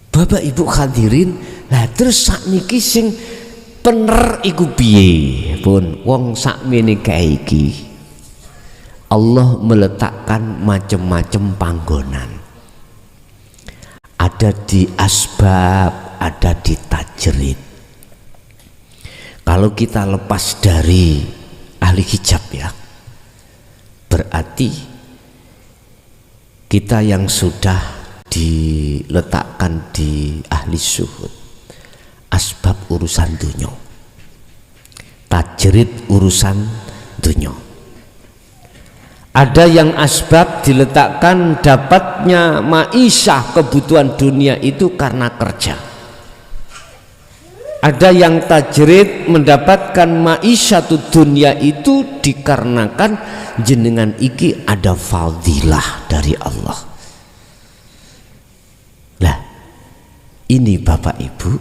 Bapak Ibu hadirin, lah terus sakniki sing pener iku piye pun wong sakmene kae iki Allah meletakkan macam-macam panggonan, ada di asbab, ada di tajrid. Kalau kita lepas dari ahli hijab ya, berarti kita yang sudah diletakkan di ahli syuhud, asbab urusan dunya, tajrid urusan dunya. Ada yang asbab diletakkan dapatnya ma'isyah, kebutuhan dunia itu karena kerja. Ada yang tajrid mendapatkan ma'isyatu dunia itu dikarenakan jenengan iki ada fadilah dari Allah. Ini Bapak Ibu,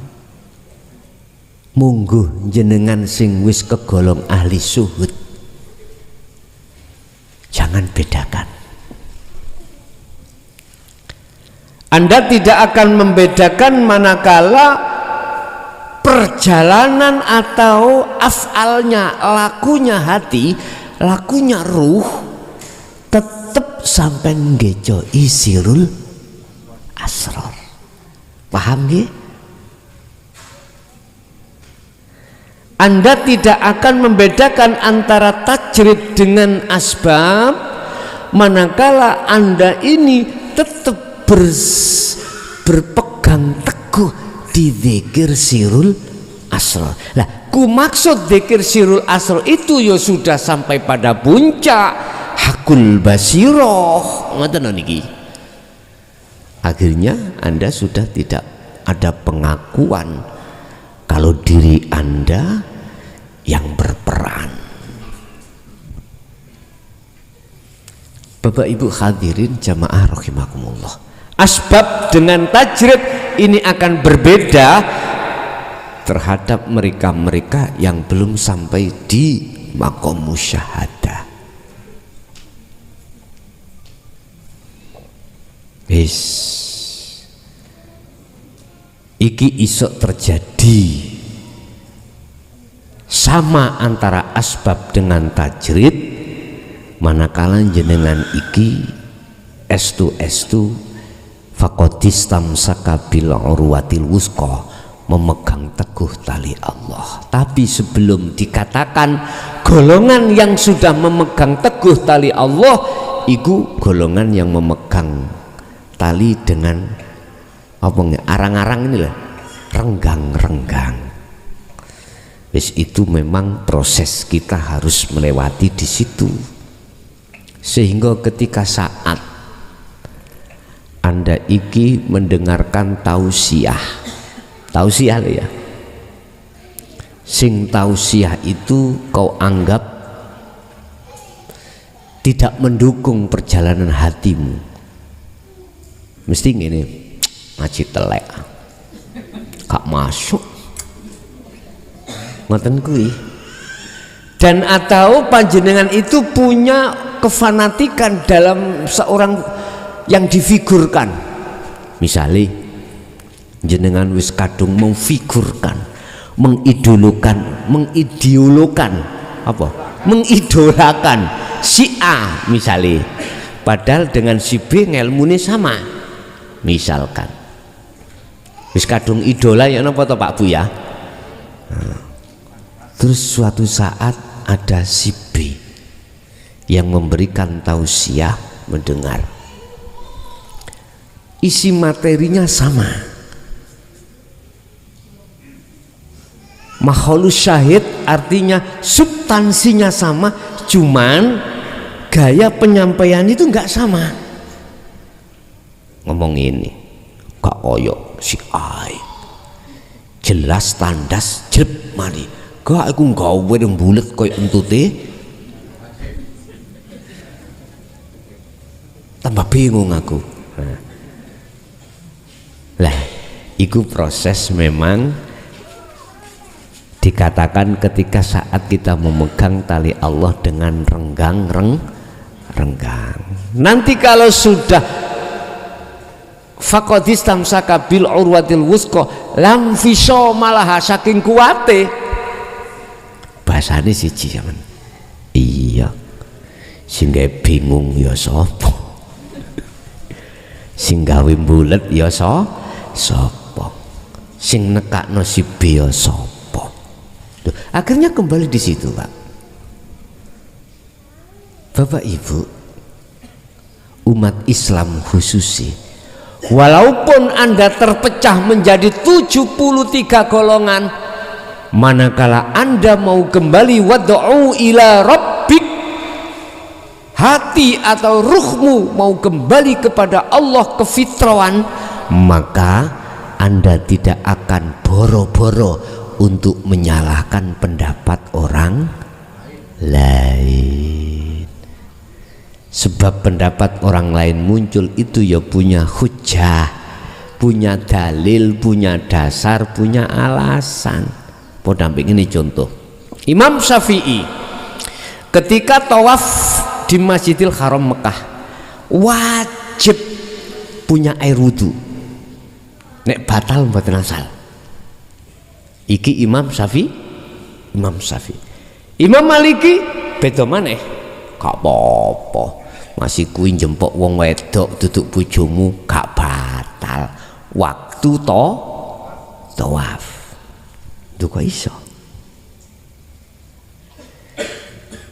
mungguh jenengan sing wis kegolong ahli suhud, jangan bedakan. Anda tidak akan membedakan manakala perjalanan atau afalnya, lakunya hati, lakunya ruh tetap sampai ngejo isirul asror. Paham ya? Anda tidak akan membedakan antara tajrid dengan asbab manakala Anda ini tetap berpegang teguh di dzikir sirul asror. Lah, ku maksud dzikir sirul asror itu ya sudah sampai pada puncak hakul basiroh. Ngoten niki. Akhirnya Anda sudah tidak ada pengakuan kalau diri Anda yang berperan. Bapak Ibu hadirin jamaah rahimakumullah. Asbab dengan tajrid ini akan berbeda terhadap mereka-mereka yang belum sampai di maqam musyahadah. Iki isok terjadi sama antara asbab dengan tajrid manakala jenengan iki estu faqadistam sakabil urwatil wusqa, memegang teguh tali Allah. Tapi sebelum dikatakan golongan yang sudah memegang teguh tali Allah, itu golongan yang memegang tali dengan apa nggak, arang-arang ini lah, renggang-renggang. Wis itu memang proses kita harus melewati di situ, sehingga ketika saat Anda iki mendengarkan tausiah ya, sing tausiah itu kau anggap tidak mendukung perjalanan hatimu, mesti ngene, ngaji telek gak masuk ngoten kuwi. Dan atau panjenengan itu punya kefanatikan dalam seorang yang difigurkan, misalnya jenengan wis kadung memfigurkan, mengidolakan si A misalnya, padahal dengan si B ngelmune sama, misalkan wis kadung idola ya napa to Pak Bu ya. Terus suatu saat ada si B yang memberikan tausiah, mendengar isi materinya sama, makhluk syahid artinya substansinya sama, cuman gaya penyampaian itu enggak sama. Ngomong ini gak koyok si A, jelas tandas jelep mari, gak aku gawe bulet koyok entute, tambah bingung aku. Lah, itu proses memang dikatakan ketika saat kita memegang tali Allah dengan renggang. Nanti kalau sudah faqadistam sakabil urwatil wusqa lam fiso malah saking kuate, bahasane siji zaman. Iya, sing bingung ya sapa, sing gawe bulet ya sapa, sing nekakno si B ya sapa. Akhirnya kembali di situ, Pak. Bapak Ibu, umat Islam khususnya, walaupun Anda terpecah menjadi 73 golongan, manakala Anda mau kembali wad'u ila rabbik, hati atau ruhmu mau kembali kepada Allah, kefitrawan, maka Anda tidak akan boro-boro untuk menyalahkan pendapat orang lain. Sebab pendapat orang lain muncul itu ya punya hujah, punya dalil, punya dasar, punya alasan. Podamping ini contoh. Imam Syafi'i ketika tawaf di Masjidil Haram Mekah wajib punya air wudu. Nek batal mboten asal. Iki Imam Syafi'i. Imam Maliki beda maneh. Gak apa-apa. Masih kuwi jempok wong wedok duduk bojomu gak batal. Waktu tawaf. Itu kok iso.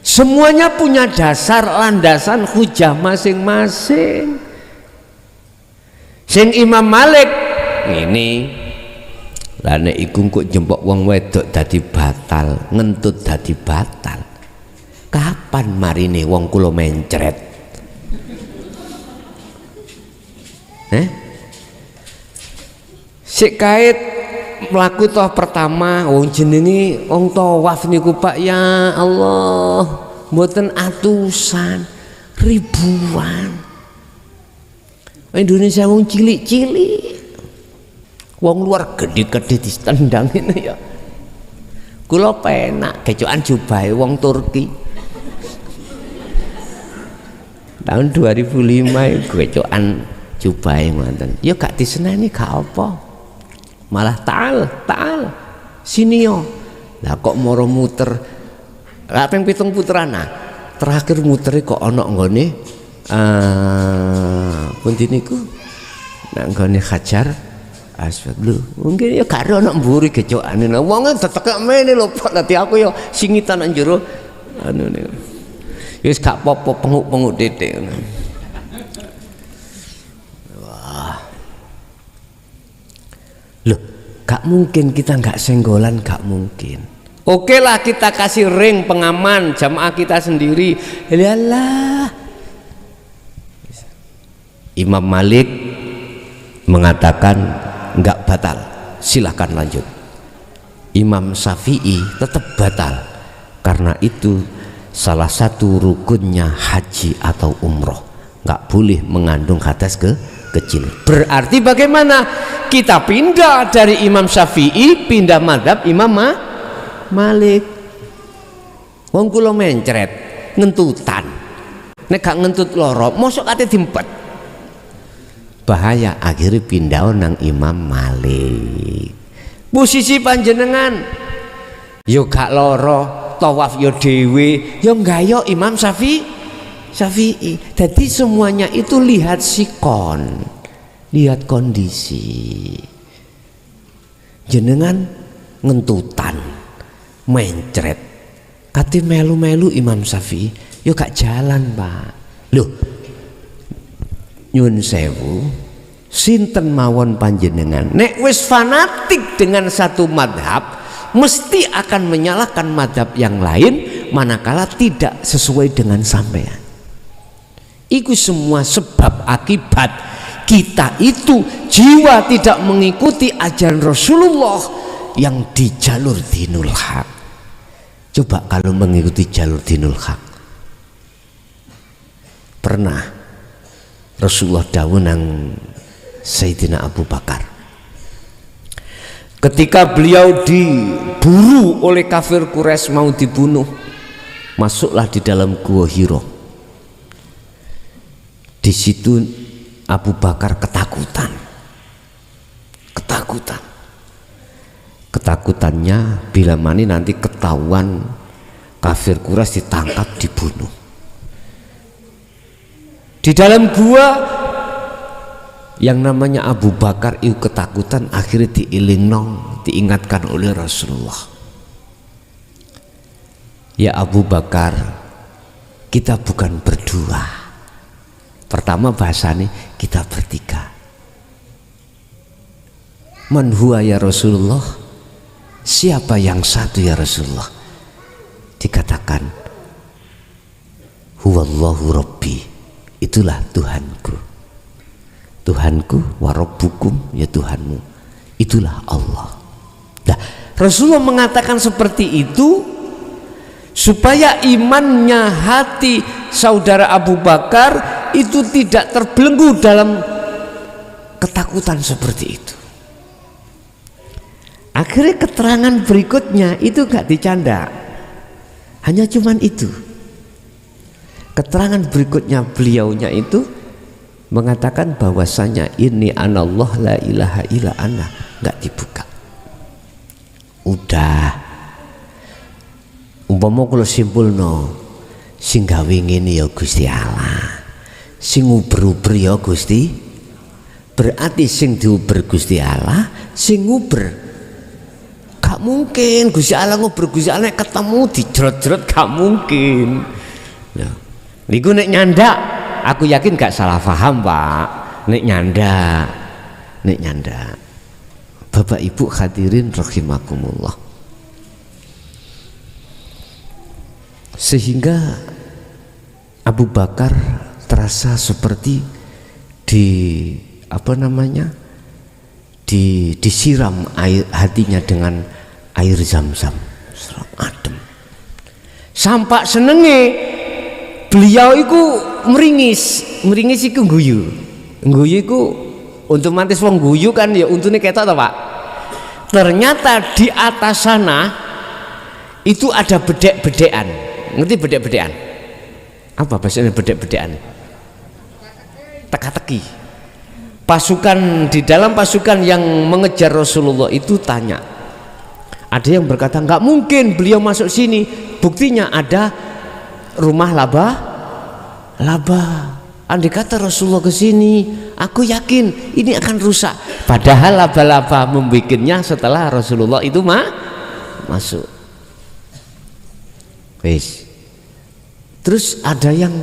Semuanya punya dasar, landasan, hujah masing-masing. Sing Imam Malik ngene. Lah nek iku kok jempok wong wedok dadi batal, ngentut dadi batal. Kapan marine wong kula mencret? Sik kait mlaku toh pertama wong jenenge wong tawaf niku Pak, ya Allah, mboten atusan, ribuan. Indonesia wong cilik-cilik. Wong luar gede-gede ditendang ini ya. Kula penak kecokan jubahe wong Turki. Tahun 2005 kecokan jubahe ngoten. Ya gak diseneni gak apa. Malah taal sini yo. Lah kok moro muter. Lah ping 7 puteran nah. Terakhir mutere kok ana nggone pundi niku? Nang nggone Hajar Aswad lho, mungkin ya karo anak mburi gejokane. Wong tetek mene lho Pak, dadi aku ya singitan nang jero anu niku. Wis gak apa-apa penguk-penguk titik ngono. Wah. Loh, gak mungkin kita gak senggolan, gak mungkin. Oke lah kita kasih ring pengaman jamaah kita sendiri. Yalah. Imam Malik mengatakan enggak batal, silahkan lanjut. Imam Syafi'i tetap batal karena itu salah satu rukunnya haji atau umroh, enggak boleh mengandung hadas kecil. Berarti bagaimana? Kita pindah dari Imam Syafi'i pindah madhab Imam Malik. Wong kula mencret ngentutan, nek gak ngentut loro mosok kate diempet. Bahaya, akhirnya pindah nang Imam Malik. Posisi panjenengan yo gak loro, tawaf yo dhewe, yo nggayo Imam Syafi'i. Jadi semuanya itu lihat sikon, lihat kondisi. Jenengan ngentutan, mencret, kate melu-melu Imam Syafi'i, yo gak jalan Pak. Loh, nyun sewu, sinten mawon panjenengan nek wis fanatik dengan satu madhab mesti akan menyalahkan madhab yang lain manakala tidak sesuai dengan sampean. Iku semua sebab akibat kita itu jiwa tidak mengikuti ajaran Rasulullah yang di jalur dinul haq. Coba kalau mengikuti jalur dinul haq, pernah Rasulullah dawuh nang Sayyidina Abu Bakar ketika beliau diburu oleh kafir Quraisy mau dibunuh, masuklah di dalam gua Hira. Di situ Abu Bakar ketakutannya bila mana nanti ketahuan kafir Quraisy ditangkap dibunuh. Di dalam gua yang namanya Abu Bakar itu ketakutan akhirnya diingatkan oleh Rasulullah. Ya Abu Bakar, kita bukan berdua. Pertama bahasanya kita bertiga. Man huwa ya Rasulullah? Siapa yang satu ya Rasulullah? Dikatakan huwallahu rabbi. Itulah Tuhanku warabbukum, ya Tuhanmu, itulah Allah. Nah, Rasulullah mengatakan seperti itu supaya imannya hati saudara Abu Bakar itu tidak terbelenggu dalam ketakutan seperti itu. Akhirnya keterangan berikutnya itu gak dicanda, hanya cuman itu. Keterangan berikutnya beliaunya itu mengatakan bahwasanya ini anallah la ilaha illa ana, gak dibuka. Udah, umpama kula simpulno, sing gawe ngene ya Gusti Allah, sing uber-uber ya Gusti, berarti sing diuber Gusti Allah, sing uber gak mungkin. Gusti Allah nguber, Gusti Allah ketemu dijrot-jrot gak mungkin. Nah, niku nek nyandak aku yakin gak salah paham Pak. Nek nyandak Bapak Ibu hadirin rahimakumullah. Sehingga Abu Bakar terasa seperti disiram air hatinya dengan air zam-zam, adem. Sampak senenge beliau iku meringis iku guyu iku untuk mantis wong guyu kan ya untune ketok to Pak. Ternyata di atas sana itu ada bedek-bedekan. Ngerti bedek-bedekan? Apa bahasanya bedek-bedekan? Teka-teki. Pasukan di dalam pasukan yang mengejar Rasulullah itu tanya, ada yang berkata nggak mungkin beliau masuk sini, buktinya ada rumah laba. Andai kata Rasulullah ke sini, aku yakin ini akan rusak. Padahal laba-laba membikinnya setelah Rasulullah itu masuk. Wes. Terus ada yang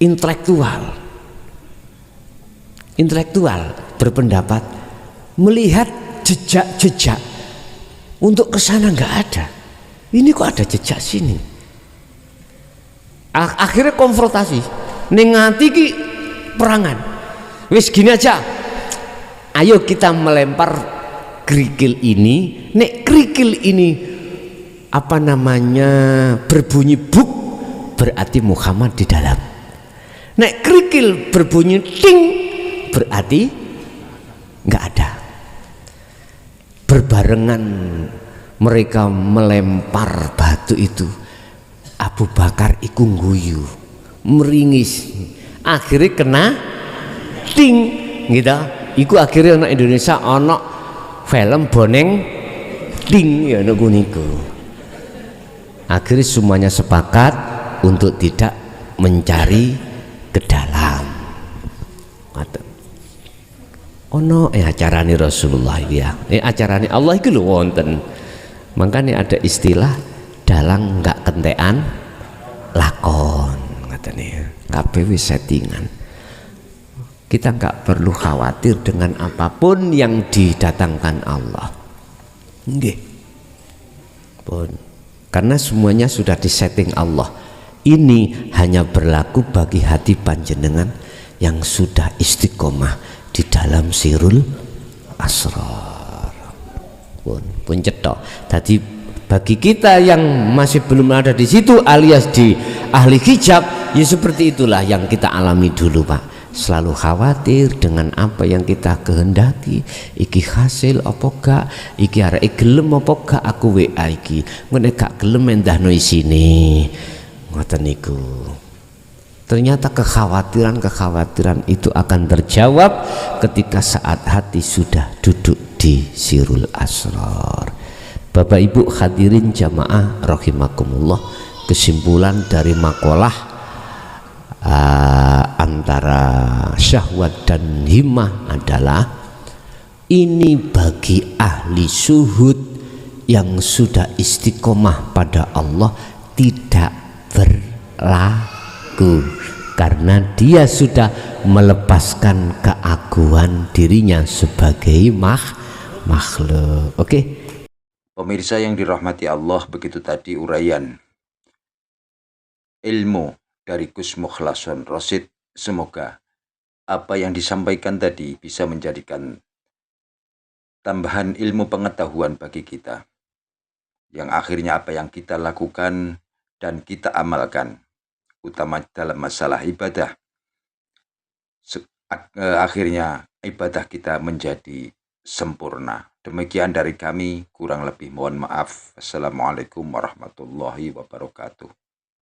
intelektual berpendapat melihat jejak untuk kesana nggak ada. Ini kok ada jejak sini? Akhirnya konfrontasi, nengati ki perangan. Wis gini aja, ayo kita melempar kerikil ini. Nek kerikil ini berbunyi buk, berarti Muhammad di dalam. Nek kerikil berbunyi ting, berarti nggak ada. Berbarengan mereka melempar batu itu, Abu Bakar iku guyu, meringis, akhirnya kena ting gitu. Iku akhirnya anak Indonesia ono film boneng ting ya niku niku. Akhirnya semuanya sepakat untuk tidak mencari ke dalam. Ono acarane Rasulullah ya, acarane Allah itu lho wonten. Makanya ada istilah dalang nggak kentean lakon, katanya kabeh wis settingan. Kita nggak perlu khawatir dengan apapun yang didatangkan Allah, nggih pun, karena semuanya sudah disetting Allah. Ini hanya berlaku bagi hati panjenengan yang sudah istiqomah di dalam sirul asrar. Pun cetok. Tadi bagi kita yang masih belum ada di situ alias di ahli hijab, ya seperti itulah yang kita alami dulu Pak. Selalu khawatir dengan apa yang kita kehendaki, iki hasil apa gak, iki arek gelem apa gak aku WA iki, ngene gak gelem endahno isine. Ngoten niku. Ternyata kekhawatiran itu akan terjawab ketika saat hati sudah duduk di sirul asrar. Bapak Ibu hadirin jamaah rahimakumullah, kesimpulan dari makalah antara syahwat dan himmah adalah ini bagi ahli suhud yang sudah istiqomah pada Allah tidak berlaku, karena dia sudah melepaskan keagungan dirinya sebagai makhluk. Oke. Pemirsa yang dirahmati Allah, begitu tadi uraian ilmu dari Gus Mukhlason Rosid. Semoga apa yang disampaikan tadi bisa menjadikan tambahan ilmu pengetahuan bagi kita, yang akhirnya apa yang kita lakukan dan kita amalkan, utama dalam masalah ibadah, akhirnya ibadah kita menjadi sempurna. Demikian dari kami, kurang lebih mohon maaf. Assalamualaikum warahmatullahi wabarakatuh.